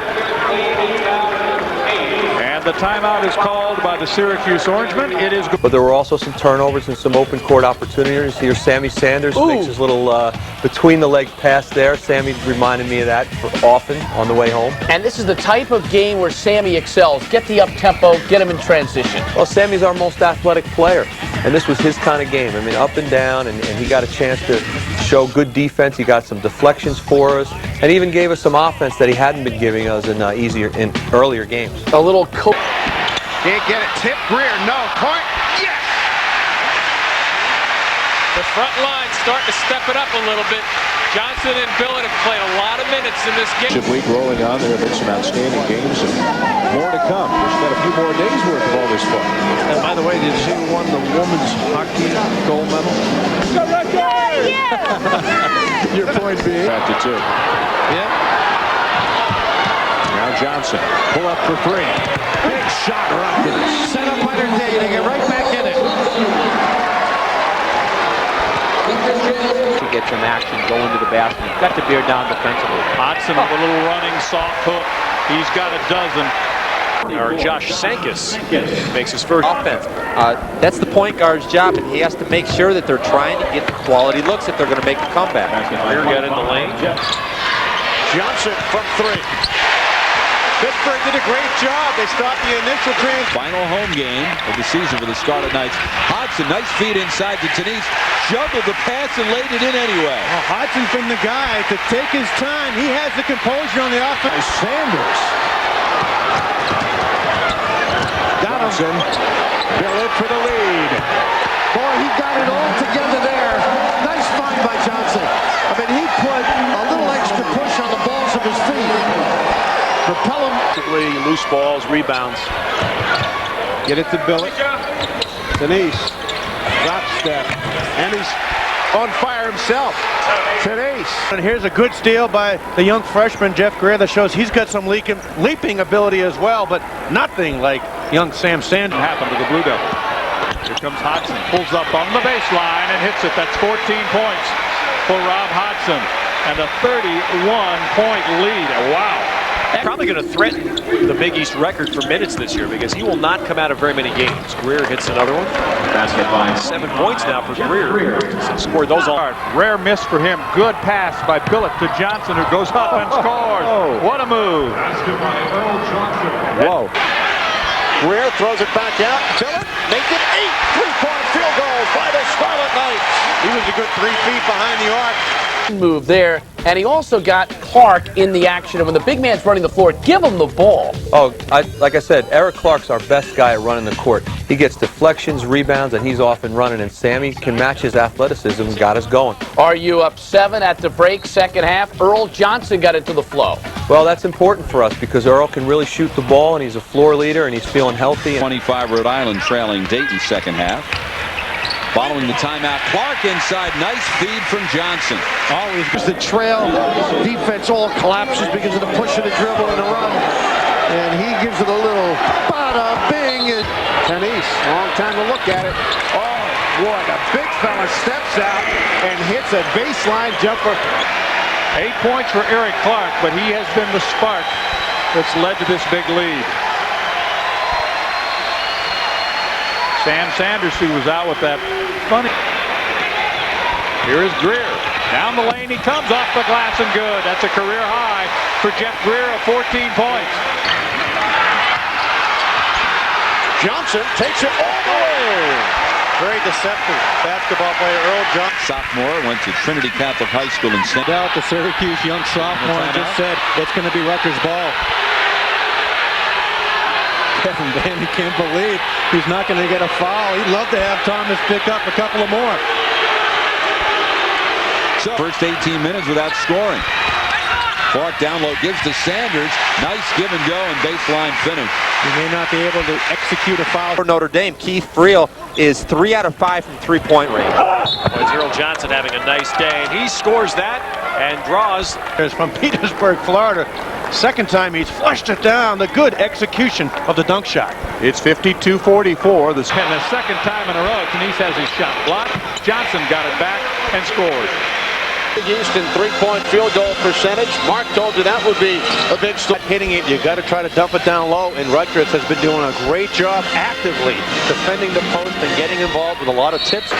And the timeout is called by the Syracuse Orangemen. It is good. But there were also some turnovers and some open court opportunities. Here, Sammy Sanders makes his little between the leg pass there. Sammy reminded me of that often on the way home. And this is the type of game where Sammy excels. Get the up-tempo, get him in transition. Well, Sammy's our most athletic player, and this was his kind of game. I mean, up and down, and he got a chance to show good defense. He got some deflections for us, and even gave us some offense that he hadn't been giving us in earlier games. A little Can't get it. Tip Greer. No. Clark. Yes. The front line starting to step it up a little bit. Johnson and Billett have played a lot of minutes in this game. Week rolling on. There have been some outstanding games and more to come. Just got a few more days worth of all this fun. And by the way, did you see who won the women's hockey gold medal? Your point being? After two. Yeah. Now Johnson. Pull up for three. Big shot, Rutgers. Set up by their day. They get right back in it. To get some action going to the basket. Got to bear down defensively. Hodgson with a little running soft hook. He's got a dozen. Or Josh Sankis makes his first offense. That's the point guard's job, and he has to make sure that they're trying to get quality looks if they're going to make a comeback. Greer got in the lane. Johnson from three. Pittsburgh did a great job. They stopped the initial transition. Final home game of the season for the Scarlet Knights. Hodgson, nice feed inside to Tenise. Juggled the pass and laid it in anyway. Well, Hodgson's been the guy to take his time. He has the composure on the offense. Sanders. Johnson. Billett for the lead. Boy, he got it all together there. Nice find by Johnson. I mean, he put a little extra push on the balls of his feet. Propel him. Loose balls, rebounds. Get it to Billett. Denise. Drop step. And he's on fire himself. Denise. And here's a good steal by the young freshman, Jeff Greer, that shows he's got some leaping ability as well, but nothing like young Sam Sanders. Happened to the Blue Devils. Here comes Hodgson. Pulls up on the baseline and hits it. That's 14 points for Rob Hodgson. And a 31-point lead. Wow. Probably going to threaten the Big East record for minutes this year because he will not come out of very many games. Greer hits another one. Basket line. 7 points now for Greer. Scored those all. Rare miss for him. Good pass by Billett to Johnson, who goes up and scores. What a move. Whoa. Greer throws it back out. Billett makes it 8 3-point field goals by the Scarlet Knights. He was a good 3 feet behind the arc. Move there, and he also got Clark in the action. And when the big man's running the floor, give him the ball. Oh, like I said, Eric Clark's our best guy at running the court. He gets deflections, rebounds, and he's off and running. And Sammy can match his athleticism and got us going. Are you up 7 at the break, second half? Earl Johnson got into the flow. Well, that's important for us because Earl can really shoot the ball, and he's a floor leader, and he's feeling healthy. 25 Rhode Island trailing Dayton second half. Following the timeout, Clark inside. Nice feed from Johnson. Always the trail. Defense all collapses because of the push of the dribble and the run. And he gives it a little bada bing. Tenise, long time to look at it. Oh, boy, the big fella steps out and hits a baseline jumper. 8 points for Eric Clark, but he has been the spark that's led to this big lead. Sam Sanders, who was out with that funny. Here is Greer. Down the lane he comes, off the glass and good. That's a career high for Jeff Greer of 14 points. Johnson takes it all the way. Very deceptive basketball player, Earl Johnson. Sophomore, went to Trinity Catholic High School in St. Out the Syracuse young sophomore and just said it's going to be Rutgers ball. Kevin Vandy can't believe he's not going to get a foul. He'd love to have Thomas pick up a couple of more. So, first 18 minutes without scoring. Clark down low, gives to Sanders. Nice give and go and baseline finish. He may not be able to execute a foul. For Notre Dame, Keith Friel is 3 out of 5 from three-point range. Earl Johnson having a nice day, and he scores that and draws. There's from Petersburg, Florida. Second time he's flushed it down. The good execution of the dunk shot. It's 52-44. And the second time in a row, Tenise has his shot blocked. Johnson got it back and scored. Houston 3-point field goal percentage. Mark told you that would be a big stop. Hitting it, you got to try to dump it down low, and Rutgers has been doing a great job actively defending the post and getting involved with a lot of tips.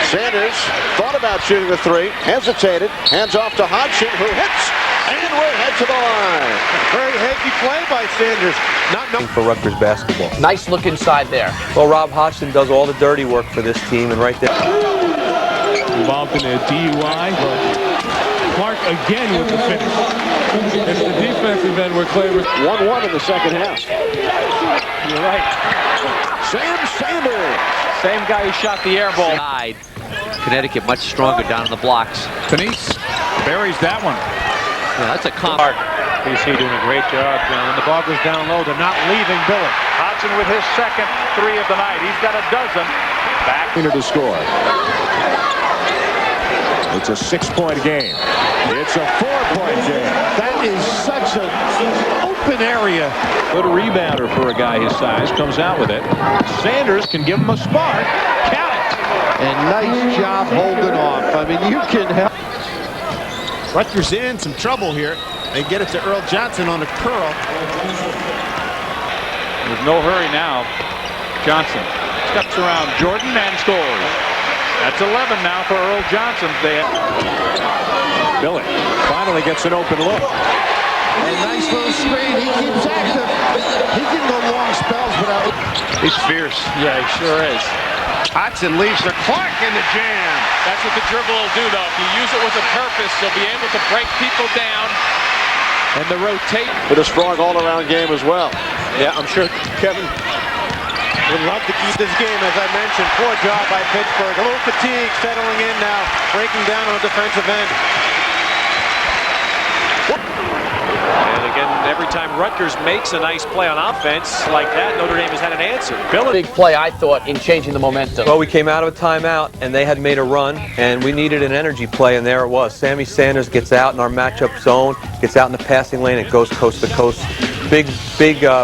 Sanders thought about shooting the three, hesitated, hands off to Hodgson, who hits, and we're head to the line. Very heavy play by Sanders. For Rutgers basketball. Nice look inside there. Well, Rob Hodgson does all the dirty work for this team, and right there. Involved in a DUI. Clark again with the finish. It's the defensive end where Clay was. 1-1 in the second half. You're right. Sam Sanders. Same guy who shot the air ball. Connecticut much stronger down in the blocks. Tenise Buries that one. Yeah, that's a comp. PC doing a great job. When the ball goes down low, they're not leaving Billet. Hodgson with his second three of the night. He's got a dozen. Back to score. It's a 6-point game. It's a 4-point game. That is such an open area. Good rebounder for a guy his size. Comes out with it. Sanders can give him a spark. Count it. And nice job holding off. I mean, you can help. Rutgers in some trouble here. They get it to Earl Johnson on a curl. There's no hurry now. Johnson steps around Jordan and scores. That's 11 now for Earl Johnson. Billet finally gets an open look. A nice little screen. He keeps active. He can go long spells without. He's fierce. Yeah, he sure is. Hodgson leaves to Clark in the jam. That's what the dribble will do, though. If you use it with a purpose, you'll be able to break people down and the rotate. With a strong all-around game as well. Yeah, I'm sure Kevin would love to keep this game, as I mentioned. Poor job by Pittsburgh. A little fatigue settling in now, breaking down on the defensive end. And again, every time Rutgers makes a nice play on offense like that, Notre Dame has had an answer. Big play, I thought, in changing the momentum. Well, we came out of a timeout, and they had made a run, and we needed an energy play, and there it was. Sammy Sanders gets out in our matchup zone, gets out in the passing lane, and goes coast to coast. Big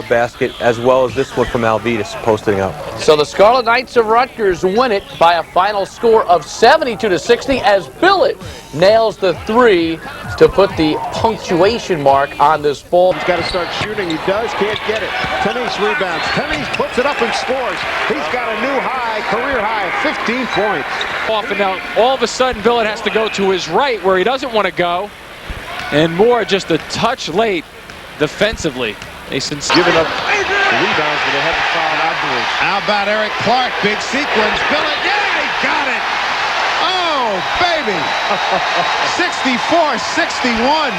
basket, as well as this one from Alvidas posting up. So the Scarlet Knights of Rutgers win it by a final score of 72-60 as Billet nails the three to put the punctuation mark on this ball. He's got to start shooting. He does. Can't get it. Tennis rebounds. Tennis puts it up and scores. He's got a new high, career high of 15 points. Off and now, all of a sudden, Billet has to go to his right where he doesn't want to go. And Moore just a touch late defensively. Mason's giving up the rebounds, but they haven't fouled afterwards. How about Eric Clark? Big sequence. Billet, yeah, he got it. Oh, baby. 64-61.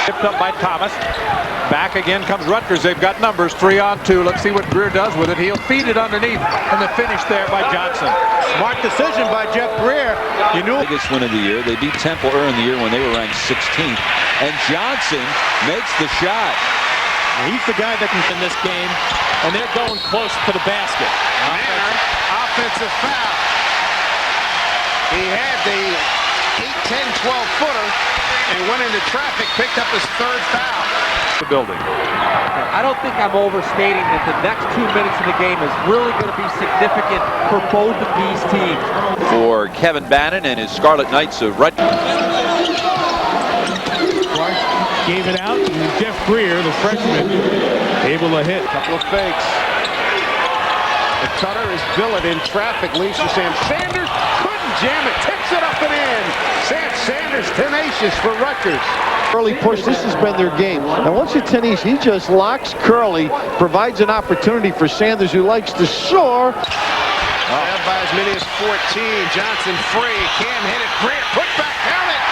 Tipped up by Thomas. Back again comes Rutgers. They've got numbers, 3-on-2. Let's see what Greer does with it. He'll feed it underneath, and the finish there by Johnson. Smart decision by Jeff Greer. You knew. Biggest win of the year. They beat Temple earlier in the year when they were ranked 16th. And Johnson makes the shot. He's the guy that can win this game, and they're going close to the basket. Offensive foul. He had the 8, 10, 12-footer and went into traffic, picked up his third foul. The building. I don't think I'm overstating that the next 2 minutes of the game is really going to be significant for both of these teams. For Kevin Bannon and his Scarlet Knights of Rutgers. Clark gave it out, and Jeff Greer, the freshman, able to hit. Couple of fakes. The cutter is Billet in traffic, leaves to Sam Sanders. Couldn't jam it, tips it up and in. Sam Sanders tenacious for Rutgers. Early push, this has been their game. And once you tennis, he just locks Curley, provides an opportunity for Sanders, who likes to soar. Down by as many as 14. Johnson free. Cam hit it. Greer put back. Count it.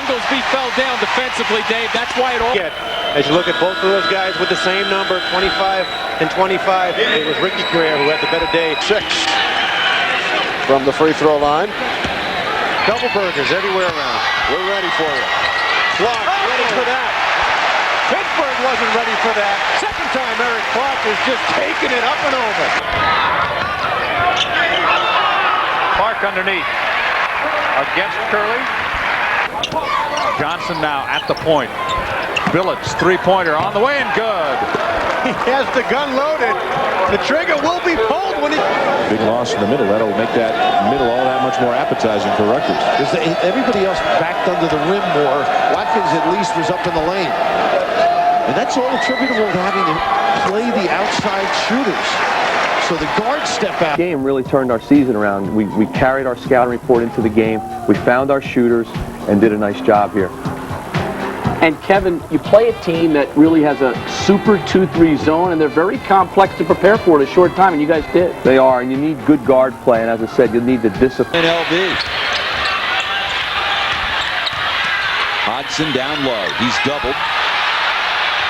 Inglesby fell down defensively, Dave. That's why it all. As you look at both of those guys with the same number, 25 and 25, it was Ricky Greer who had the better day. 6 from the free throw line. Double burgers everywhere around. We're ready for you. Clark ready for that. Pittsburgh wasn't ready for that. Second time Eric Clark is just taking it up and over. Clark underneath. Against Curley. Johnson now at the point. Billet's three-pointer on the way and good. He has the gun loaded. The trigger will be pulled when he... Big loss in the middle. That'll make that middle all that much more appetizing for Rutgers. Everybody else backed under the rim more. Watkins at least was up in the lane. And that's all attributable to having to play the outside shooters. So the guards step out. The game really turned our season around. We carried our scouting report into the game. We found our shooters and did a nice job here. And Kevin, you play a team that really has a super 2-3 zone, and they're very complex to prepare for in a short time, and you guys did. They are, and you need good guard play, and as I said, you need the discipline. LB. Hodgson down low. He's doubled.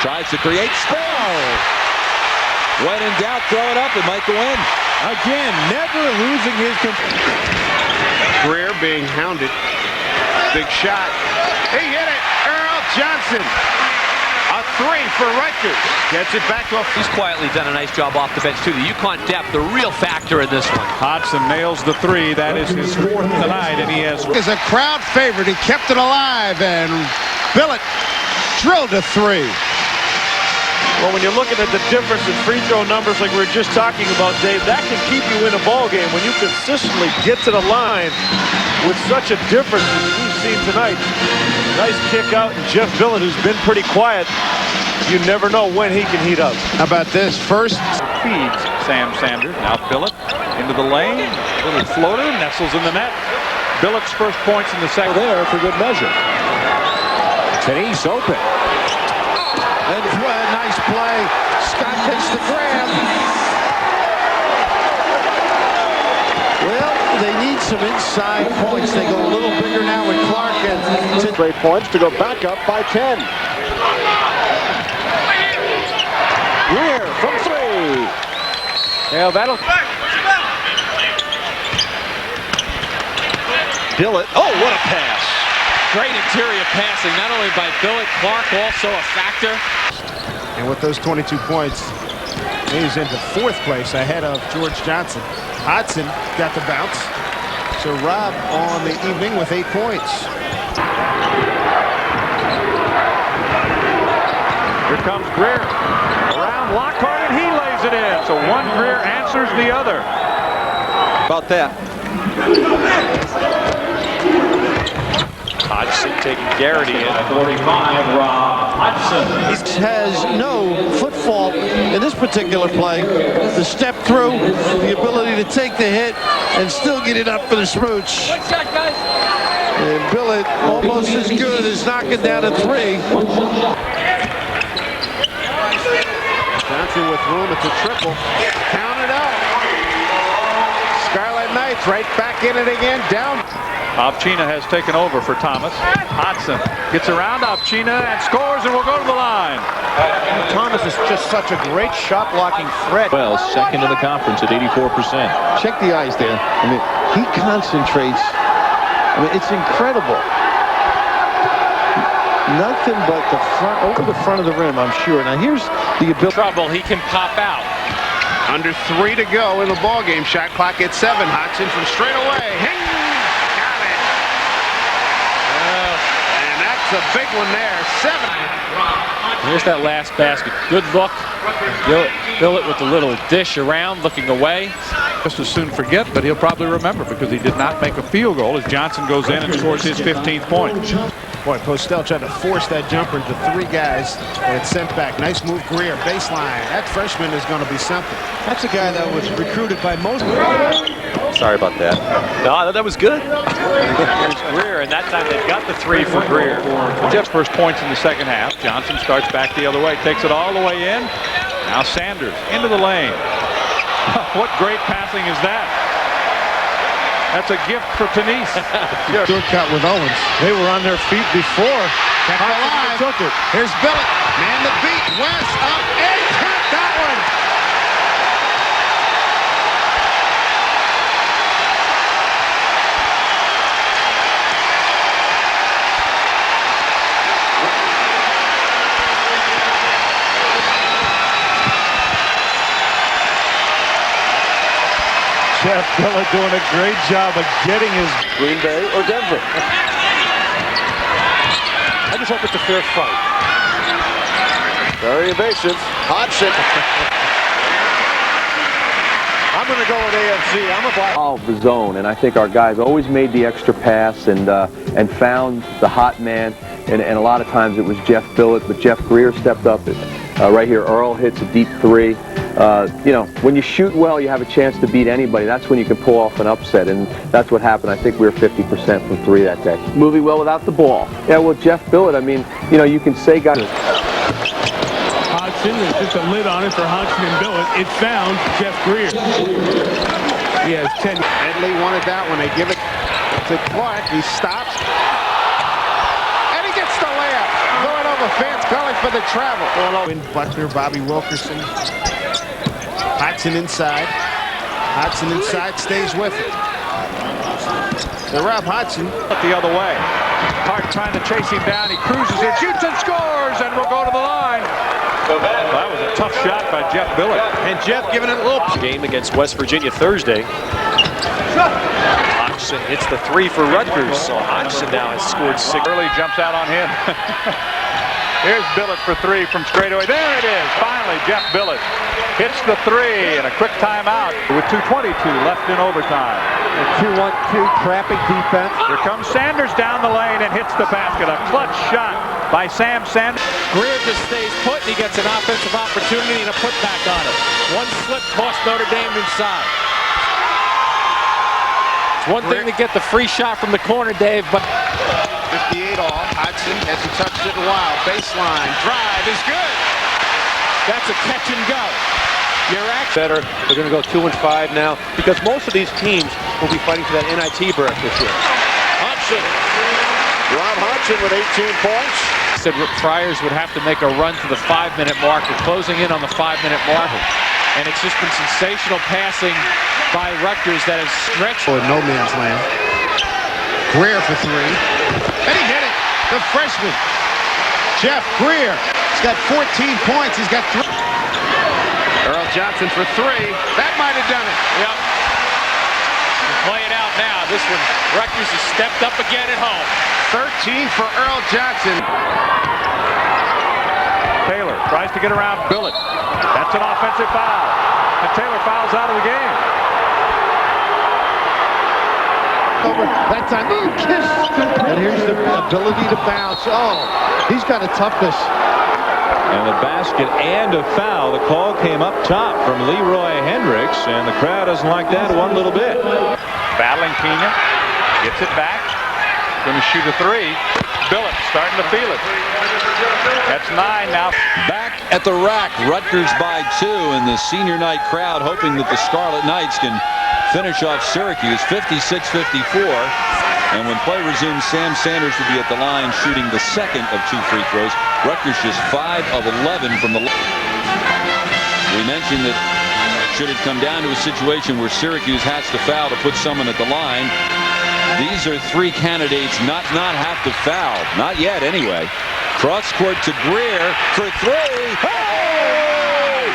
Tries to create space. When in doubt, throw it up, it might go in. Again, never losing his... Greer being hounded big shot. He hit it. Earl Johnson. A three for Rutgers. Gets it back to a... He's quietly done a nice job off the bench, too. The UConn depth, the real factor in this one. Hodgson nails the three. That is his fourth tonight, and he has... Is a crowd favorite. He kept it alive, and Billett drilled a three. Well, when you're looking at the difference in free throw numbers like we were just talking about, Dave, that can keep you in a ball game when you consistently get to the line with such a difference as we've seen tonight. Nice kick out, and Jeff Billett, who's been pretty quiet, you never know when he can heat up. How about this? First feeds Sam Sanders. Now Billett into the lane. Little floater, nestles in the net. Billett's first points in the second. There for good measure. Tenise open. And nice play. Scott gets the grab. Well, they need some inside points. They go a little bigger now with Clark. And great points to go back up by 10. Greer from three. Yeah, that'll... Billett. Oh, what a pass. Great interior passing, not only by Billett, Clark also a factor. And with those 22 points, he's into fourth place ahead of George Johnson. Hodgson got the bounce. So Rob on the evening with 8 points. Here comes Greer. Around Lockhart, and he lays it in. So one Greer answers the other. About that. Hodgson taking Garrity in. 45, Rob Hodgson. He has no foot fault in this particular play. The step through, the ability to take the hit, and still get it up for the smooch. Good shot, guys. And Billett almost as good as knocking down a three. Johnson with room at the triple. Count it up. Scarlet Knights right back in it again. Down. Obchina has taken over for Thomas. Hodgson gets around Obchina and scores, and will go to the line. Thomas is just such a great shot blocking threat. Well, second in the conference at 84%. Check the eyes there. I mean, he concentrates. I mean, it's incredible. Nothing but the front, over the front of the rim, I'm sure. Now here's the ability. Trouble, he can pop out. Under 3 to go in the ball game. Shot clock at 7. Hodgson from straight away. Got it. And that's a big one there. 7. Here's that last basket. Good look. Billett with a little dish around, looking away. Just as soon forget, but he'll probably remember because he did not make a field goal as Johnson goes in and scores his 15th point. Boy, Postel tried to force that jumper into 3 guys, and it's sent back. Nice move, Greer. Baseline. That freshman is going to be something. That's a guy that was recruited by most. Sorry about that. No, that was good. Here's Greer, and that time they've got the three for Greer. Jeff's first points in the second half. Johnson starts back the other way, takes it all the way in. Now Sanders into the lane. What great passing is that? That's a gift for Tenise. Shortcut with Owens. They were on their feet before. Alive. Took it. Here's Billett. Man the beat. West up and tapped that one. Jeff Billett doing a great job of getting his Green Bay or Denver. I just hope it's a fair fight. Very evasive. Hodgson. I'm going to go with AFC. I'm a black. The zone, and I think our guys always made the extra pass and found the hot man. And a lot of times it was Jeff Billett, but Jeff Greer stepped up. Right here, Earl hits a deep 3. You know, when you shoot well, you have a chance to beat anybody. That's when you can pull off an upset, and that's what happened. I think we were 50% from 3 that day. Moving well without the ball. Yeah, well, Jeff Billett, I mean, you know, you can say guys. Hodgson, there's just a lid on it for Hodgson and Billett. It found Jeff Greer. He has 10. Edley wanted that one. They give it to Clark. He stops. And he gets the layup. Going over fans calling for the travel. Butler, Bobby Wilkerson. Hodgson inside. Hodgson inside, stays with it. So Rob Hodgson. The other way. Hart trying to chase him down. He cruises it, shoots and scores, and will go to the line. That was a tough shot by Jeff Billett. And Jeff giving it a little game against West Virginia Thursday. Hodgson hits the 3 for Rutgers, so Hodgson now has scored 6. Early jumps out on him. Here's Billett for 3 from straightaway. There it is. Finally, Jeff Billett hits the 3 and a quick timeout with 2:22 left in overtime. 2-1-2 trapping defense. Here comes Sanders down the lane and hits the basket. A clutch shot by Sam Sanders. Greer just stays put, and he gets an offensive opportunity and a putback on it. One slip cost Notre Dame inside. It's one thing to get the free shot from the corner, Dave, but 58 all. Hodgson hasn't touched it in a while. Baseline drive is good. that's a catch and go. You're better. They're going to go 2-5 now because most of these teams will be fighting for that NIT berth this year. Hodgson. Rob Hodgson with 18 points. Said Friars would have to make a run to the 5-minute mark. We're closing in on the 5-minute mark. And it's just been sensational passing by Rutgers that has stretched. In no man's land. Greer for 3. And he hit it. The freshman, Jeff Greer. He's got 14 points. He's got 3. Earl Johnson for 3. That might have done it. Yep. Play it out now. This one, Rutgers has stepped up again at home. 13 for Earl Johnson. Taylor tries to get around Billett. That's an offensive foul. And Taylor fouls out of the game. Over that time, kiss. And here's the ability to bounce. Oh, he's got a toughness. And a basket and a foul. The call came up top from Leroy Hendricks, and the crowd doesn't like that one little bit. Battling Keenan. Gets it back. Going to shoot a 3. Billett starting to feel it. That's 9 now. Back at the rack, Rutgers by 2, and the senior night crowd hoping that the Scarlet Knights can finish off Syracuse 56-54. And when play resumes, Sam Sanders will be at the line shooting the second of 2 free throws. Rutgers just 5 of 11 from the line. We mentioned that should it come down to a situation where Syracuse has to foul to put someone at the line, these are 3 candidates not have to foul. Not yet, anyway. Cross court to Greer for 3. Hey!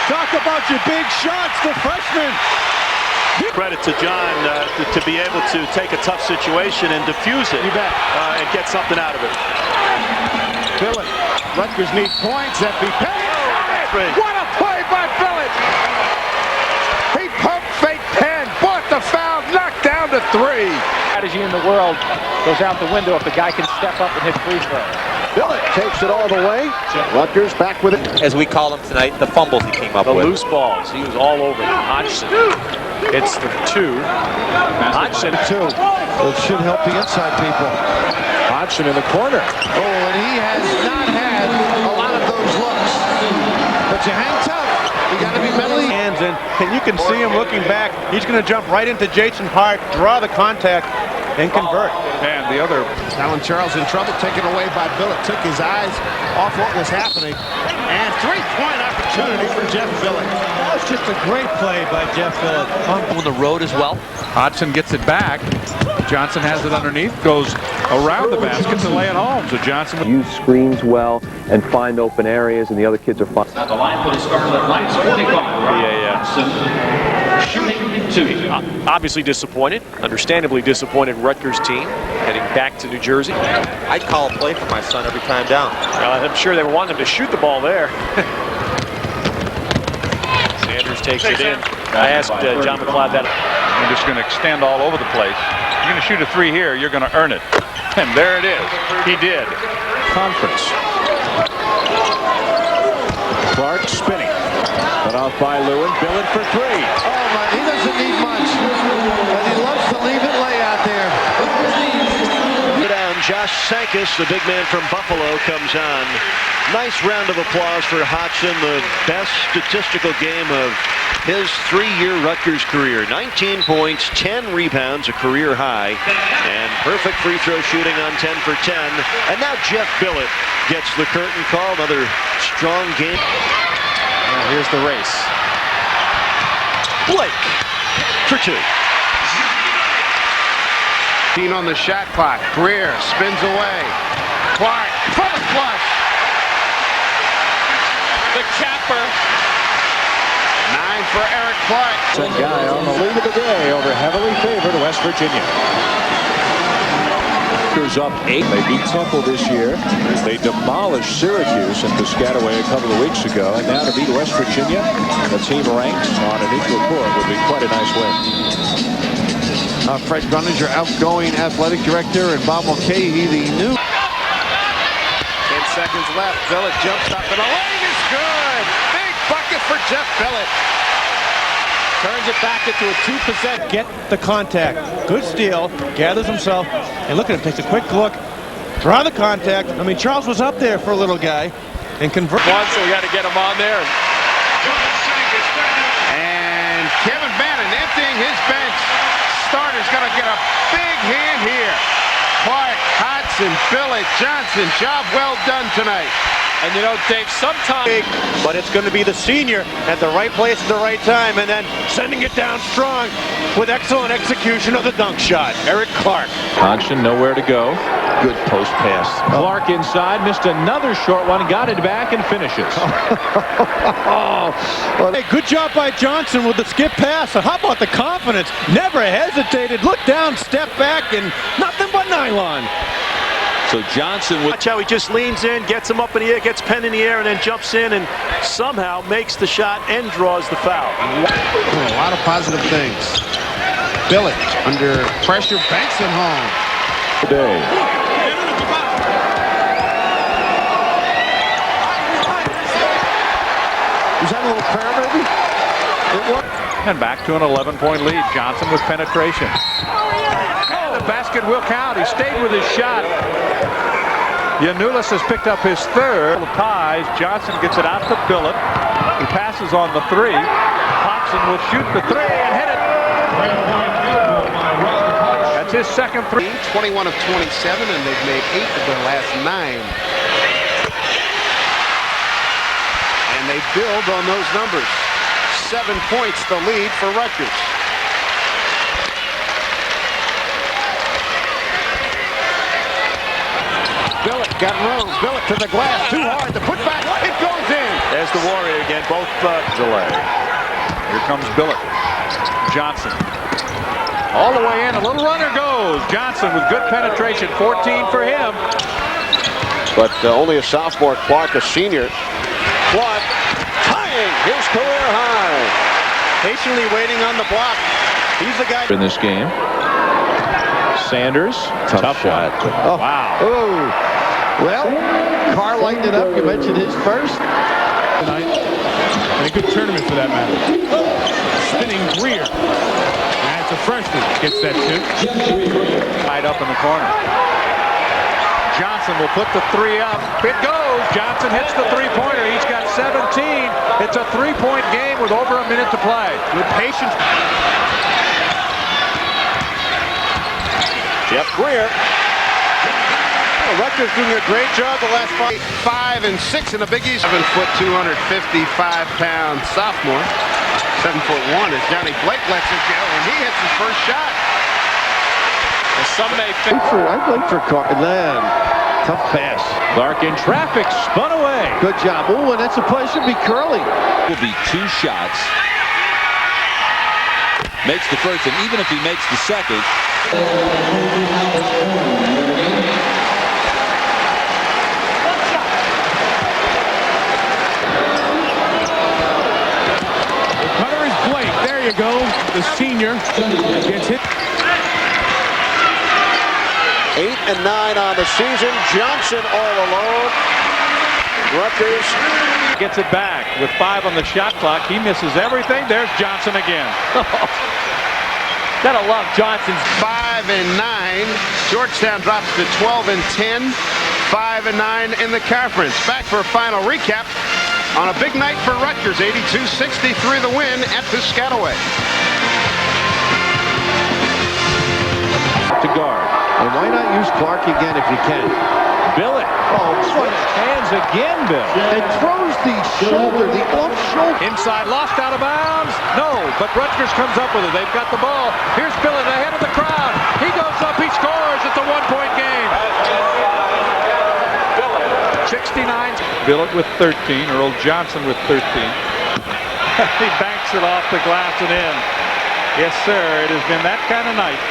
Talk about your big shots, the freshman. Credit to John to be able to take a tough situation and diffuse it. You bet. And get something out of it. Billett. Rutgers need points. That be What a play by Billett. He pump fake pen, bought the foul, knocked down to 3. Strategy in the world goes out the window if the guy can step up and hit free throws. Billett takes it all the way. Rutgers back with it. As we call him tonight, the fumbles he came up The with. loose balls. He was all over them. Hodgson. It's the 2. Hodgson 2. It should help the inside people. Hodgson in the corner. Oh, and he has not had a lot of those looks. But you hang tough. You got to be mentally. Hands in, and you can see him looking back. He's going to jump right into Jason Hart, draw the contact, and convert. And the other. Alan Charles in trouble, taken away by Billett. Took his eyes off what was happening. And 3-point opportunity for Jeff Billett. That's just a great play by Jeff Billett. On the road as well. Hodgson gets it back. Johnson has it underneath, goes around the basket to lay it home. So Johnson Use screens well and find open areas, and the other kids are fine. The line for the Scarlet Knights, 45. Shooting 2. Obviously disappointed, understandably disappointed Rutgers team heading back to New Jersey. I'd call a play for my son every time down. I'm sure they were wanting him to shoot the ball there. Sanders takes it in. I asked John McLeod that. I'm just going to extend all over the place. You're going to shoot a 3 here, you're going to earn it. And there it is. He did. Conference. Clark spinning. Cut off by Lewin. Billett for 3. Oh, my, he doesn't need much. But he loves to leave it lay out there. Down, Josh Sankis, the big man from Buffalo, comes on. Nice round of applause for Hodgson, the best statistical game of his 3-year Rutgers career. 19 points, 10 rebounds, a career high, and perfect free throw shooting on 10 for 10. And now Jeff Billett gets the curtain call. Another strong game. And here's the race. Blake for 2. 15 on the shot clock. Greer spins away. Clark for the flush. The capper. 9 for Eric Clark. That guy on the lead of the day over heavily favored West Virginia. Rutgers up 8. They beat Temple this year. They demolished Syracuse in Piscataway a couple of weeks ago. And now to beat West Virginia, the team ranked on an equal court, would be quite a nice win. Fred Grunninger, outgoing athletic director, and Bob Mulcahy, the new. 10 seconds left. Billett jumps up and the lane is good. Big bucket for Jeff Billett. Turns it back into a 2%. Get the contact. Good steal. Gathers himself. And look at him. Takes a quick look. Draw the contact. I mean, Charles was up there for a little guy. And convert. One, so we had to get him on there. And Kevin Bannon emptying his bench. Starter's going to get a big hand here. Clark, Hodgson, Billett, Johnson. Job well done tonight. And you know, Dave, sometimes... But it's going to be the senior at the right place at the right time, and then sending it down strong with excellent execution of the dunk shot. Eric Clark. Hodgson nowhere to go. Good post pass. Clark inside, missed another short one, got it back and finishes. Hey, good job by Johnson with the skip pass. How about the confidence? Never hesitated. Look down, step back, and nothing but nylon. So Johnson, watch how he just leans in, gets him up in the air, gets Penn in the air, and then jumps in and somehow makes the shot and draws the foul. A lot of positive things. Billett under pressure, banks it home. Today. Was that a little prayer, maybe? It worked. And back to an 11-point lead. Johnson with penetration. And the basket will count. He stayed with his shot. Yanulis has picked up his third. Ties. Johnson gets it out to Billett. He passes on the 3. Hodgson will shoot the 3 and hit it. That's his second 3. 21 of 27, and they've made 8 of their last 9. And they build on those numbers. 7 points the lead for Rutgers. Billett got room. Billett to the glass. Too hard. The putback. It goes in. There's the Warrior again. Both delay. Here comes Billett. Johnson. All the way in. A little runner goes. Johnson with good penetration. 14 for him. But only a sophomore. Clark, a senior. Clark tying his career high. Patiently waiting on the block. He's the guy In this game. Sanders. Tough shot. Oh. Wow. Oh. Well, Carr lightened it up. You mentioned his first. Tonight. And a good tournament for that matter. Spinning Greer. That's a freshman. Gets that too. Tied up in the corner. Johnson will put the 3 up. It goes. Johnson hits the 3-pointer. He's got 17. It's a 3-point game with over a minute to play. with patience. Jeff Greer. Rutgers doing a great job the last 5 and 6 in the Big East. 7 foot, 255-pound sophomore. 7'1" is Johnny Blake lets it go, and he hits his first shot. And some may think I played for Carr. Man, tough pass. Clark in traffic, spun away. Good job. Oh, and that's a play. Should be Curley. Will be 2 shots. Makes the first, and even if he makes the second. Cutter is Blake. There you go. The senior gets hit. 8 and 9 on the season. Johnson all alone. Rutgers gets it back with 5 on the shot clock. He misses everything. There's Johnson again. gotta love Johnson's 5 and 9. Georgetown drops to 12 and 10. 5 and 9 in the conference. Back for a final recap on a big night for Rutgers. 82-63 the win at Piscataway. To guard. And why not use Clark again if you can? Billett. Oh, hands again, Bill. And throws the shoulder, the off shoulder. Inside, lost out of bounds. No, but Rutgers comes up with it. They've got the ball. Here's Billett ahead of the crowd. He goes up, he scores. It's a one-point game. 69. Billett with 13. Earl Johnson with 13. He banks it off the glass and in. Yes, sir. It has been that kind of night.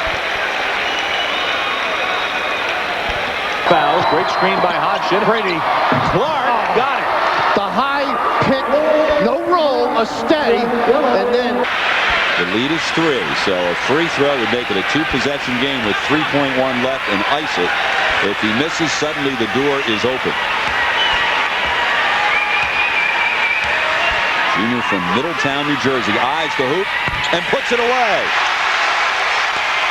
Fouls. Great screen by Hodgson. Brady. Clark got it. The high pick, no roll, a steady, and then The lead is 3, so a free throw would make it a 2-possession game with 3.1 left and ice it. If he misses, suddenly the door is open. Junior from Middletown, New Jersey, eyes the hoop and puts it away.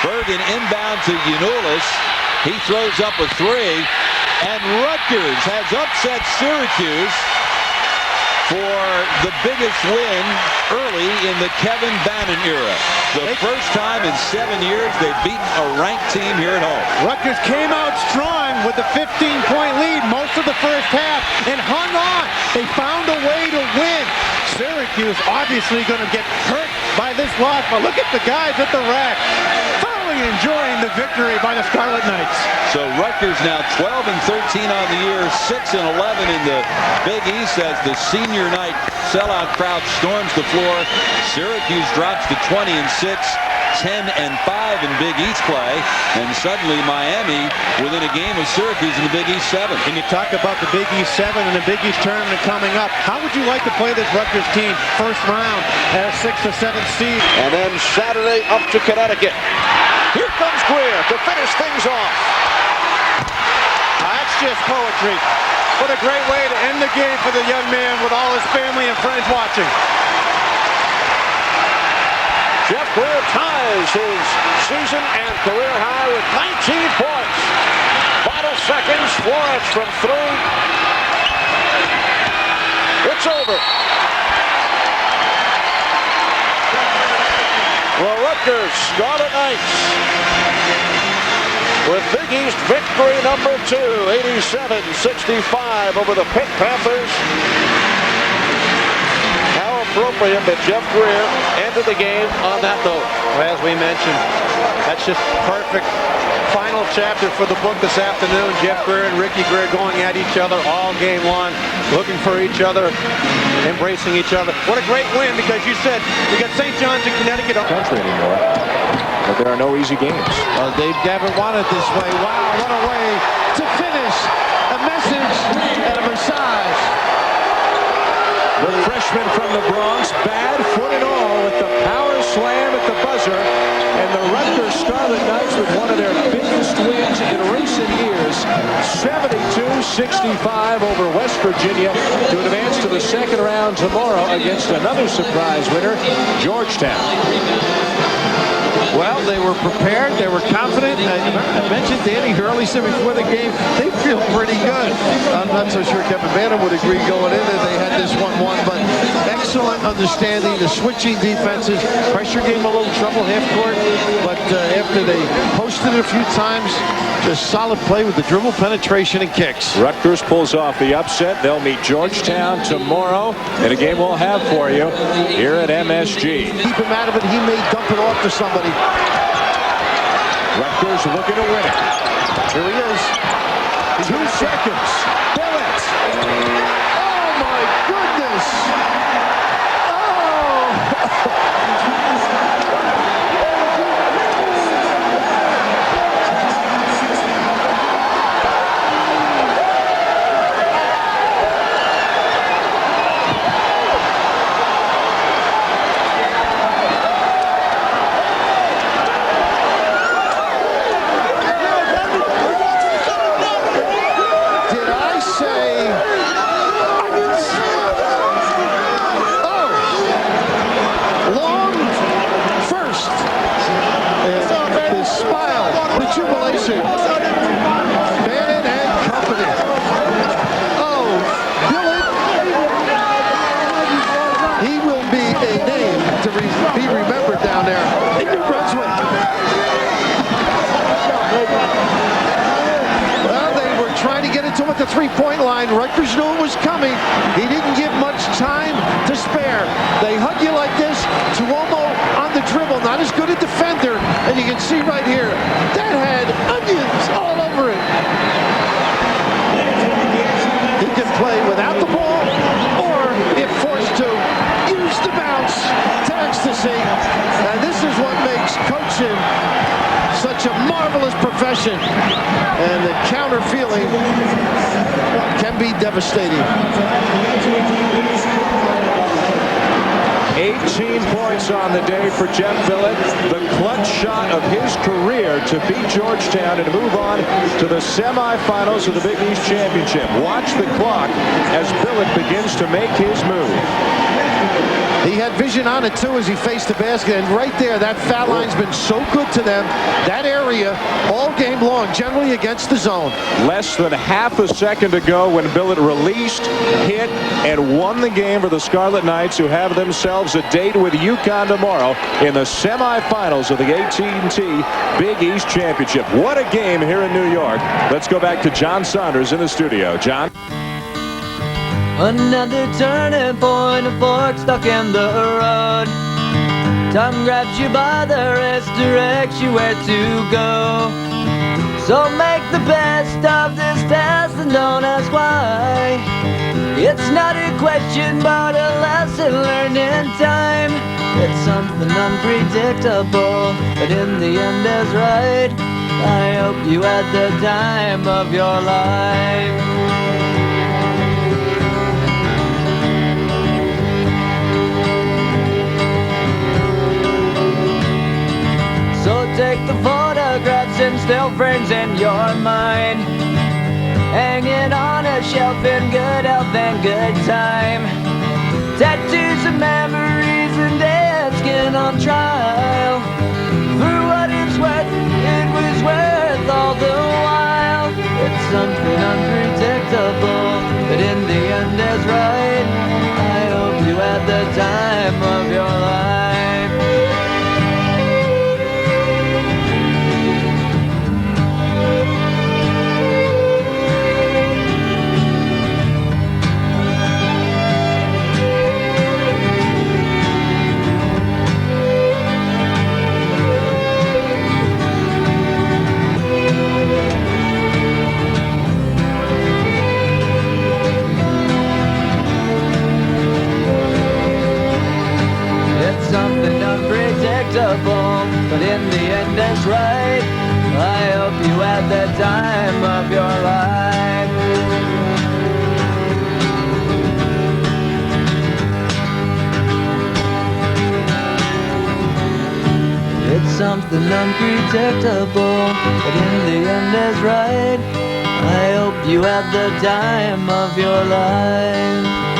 Bergen inbound to Giannoulis. He throws up a 3, and Rutgers has upset Syracuse for the biggest win early in the Kevin Bannon era. The first time in 7 years they've beaten a ranked team here at home. Rutgers came out strong with a 15-point lead most of the first half and hung on. They found a way to win. Syracuse obviously going to get hurt by this loss, but look at the guys at the rack. Thoroughly enjoying the victory by the Scarlet Knights. So Rutgers now 12 and 13 on the year, 6 and 11 in the Big East as the senior night sellout crowd storms the floor. Syracuse drops to 20 and 6, 10 and 5 in Big East play, and suddenly Miami within a game of Syracuse in the Big East 7. And you talk about the Big East 7 and the Big East tournament coming up. How would you like to play this Rutgers team first round at a 6th or 7th seed? And then Saturday up to Connecticut. Here comes Greer to finish things off. That's just poetry. What a great way to end the game for the young man with all his family and friends watching. Jeff Greer ties his season and career high with 19 points. Final seconds, Florence from 3. It's over. The Rutgers Scarlet Knights with Big East victory number 2, 87-65 over the Pitt Panthers. How appropriate that Jeff Greer ended the game on that note. Well, as we mentioned, that's just perfect. Final chapter for the book this afternoon. Jeff Greer and Ricky Greer going at each other all game long, looking for each other, embracing each other. What a great win, because you said we got St. John's in Connecticut. Country anymore. But there are no easy games. They never wanted this way. Wow, what a way to finish. A message and a massage. The freshman from the Bronx, bad foot and all, with the power slam at the buzzer. And the Rutgers Scarlet Knights with one of their biggest wins in recent years, 72-65 over West Virginia to advance to the second round tomorrow against another surprise winner, Georgetown. Well, they were prepared. They were confident. I mentioned Danny Hurley said before the game, they feel pretty good. I'm not so sure Kevin Bannon would agree going in there. They had this 1-1, but excellent understanding. The switching defenses. Pressure gave them a little trouble half court, but after they posted it a few times, just solid play with the dribble penetration and kicks. Rutgers pulls off the upset. They'll meet Georgetown tomorrow in a game we'll have for you here at MSG. Keep him out of it. He may dump it off to somebody. Rutgers looking to win it. Here he is. 2 seconds. Billett. Oh, my goodness. at the three-point line. Rutgers knew it was coming. He didn't give much time to spare. They hug you like this. Tuomo on the dribble, not as good a defender. And you can see right here, that had onions all over it. He can play without the ball, or if forced to, use the bounce to ecstasy. And this is what makes coaching such a marvelous profession. And the counter feeling can be devastating. 18 points on the day for Jeff Billett. The clutch shot of his career to beat Georgetown and move on to the semifinals of the Big East Championship. Watch the clock as Billett begins to make his move. He had vision on it, too, as he faced the basket. And right there, that foul line's been so good to them. That area all game long, generally against the zone. Less than half a second to go when Billett released, hit, and won the game for the Scarlet Knights, who have themselves a date with UConn tomorrow in the semifinals of the AT&T Big East Championship. What a game here in New York. Let's go back to John Saunders in the studio. John? Another turning point, a fork stuck in the road. Time grabs you by the wrist, directs you where to go. So make the best of this test and don't ask why. It's not a question but a lesson learned in time. It's something unpredictable, but in the end is right. I hope you had the time of your life. So take the photographs and still frames in your mind, hanging on a shelf in good health and good time. Tattoos of memories and dead skin on trial. For what it's worth, it was worth all the while. It's something unpredictable, but in the end is right. I hope you had the time of your life. Something unpredictable, but in the end is right. I hope you had the time of your life. It's something unpredictable, but in the end is right. I hope you had the time of your life.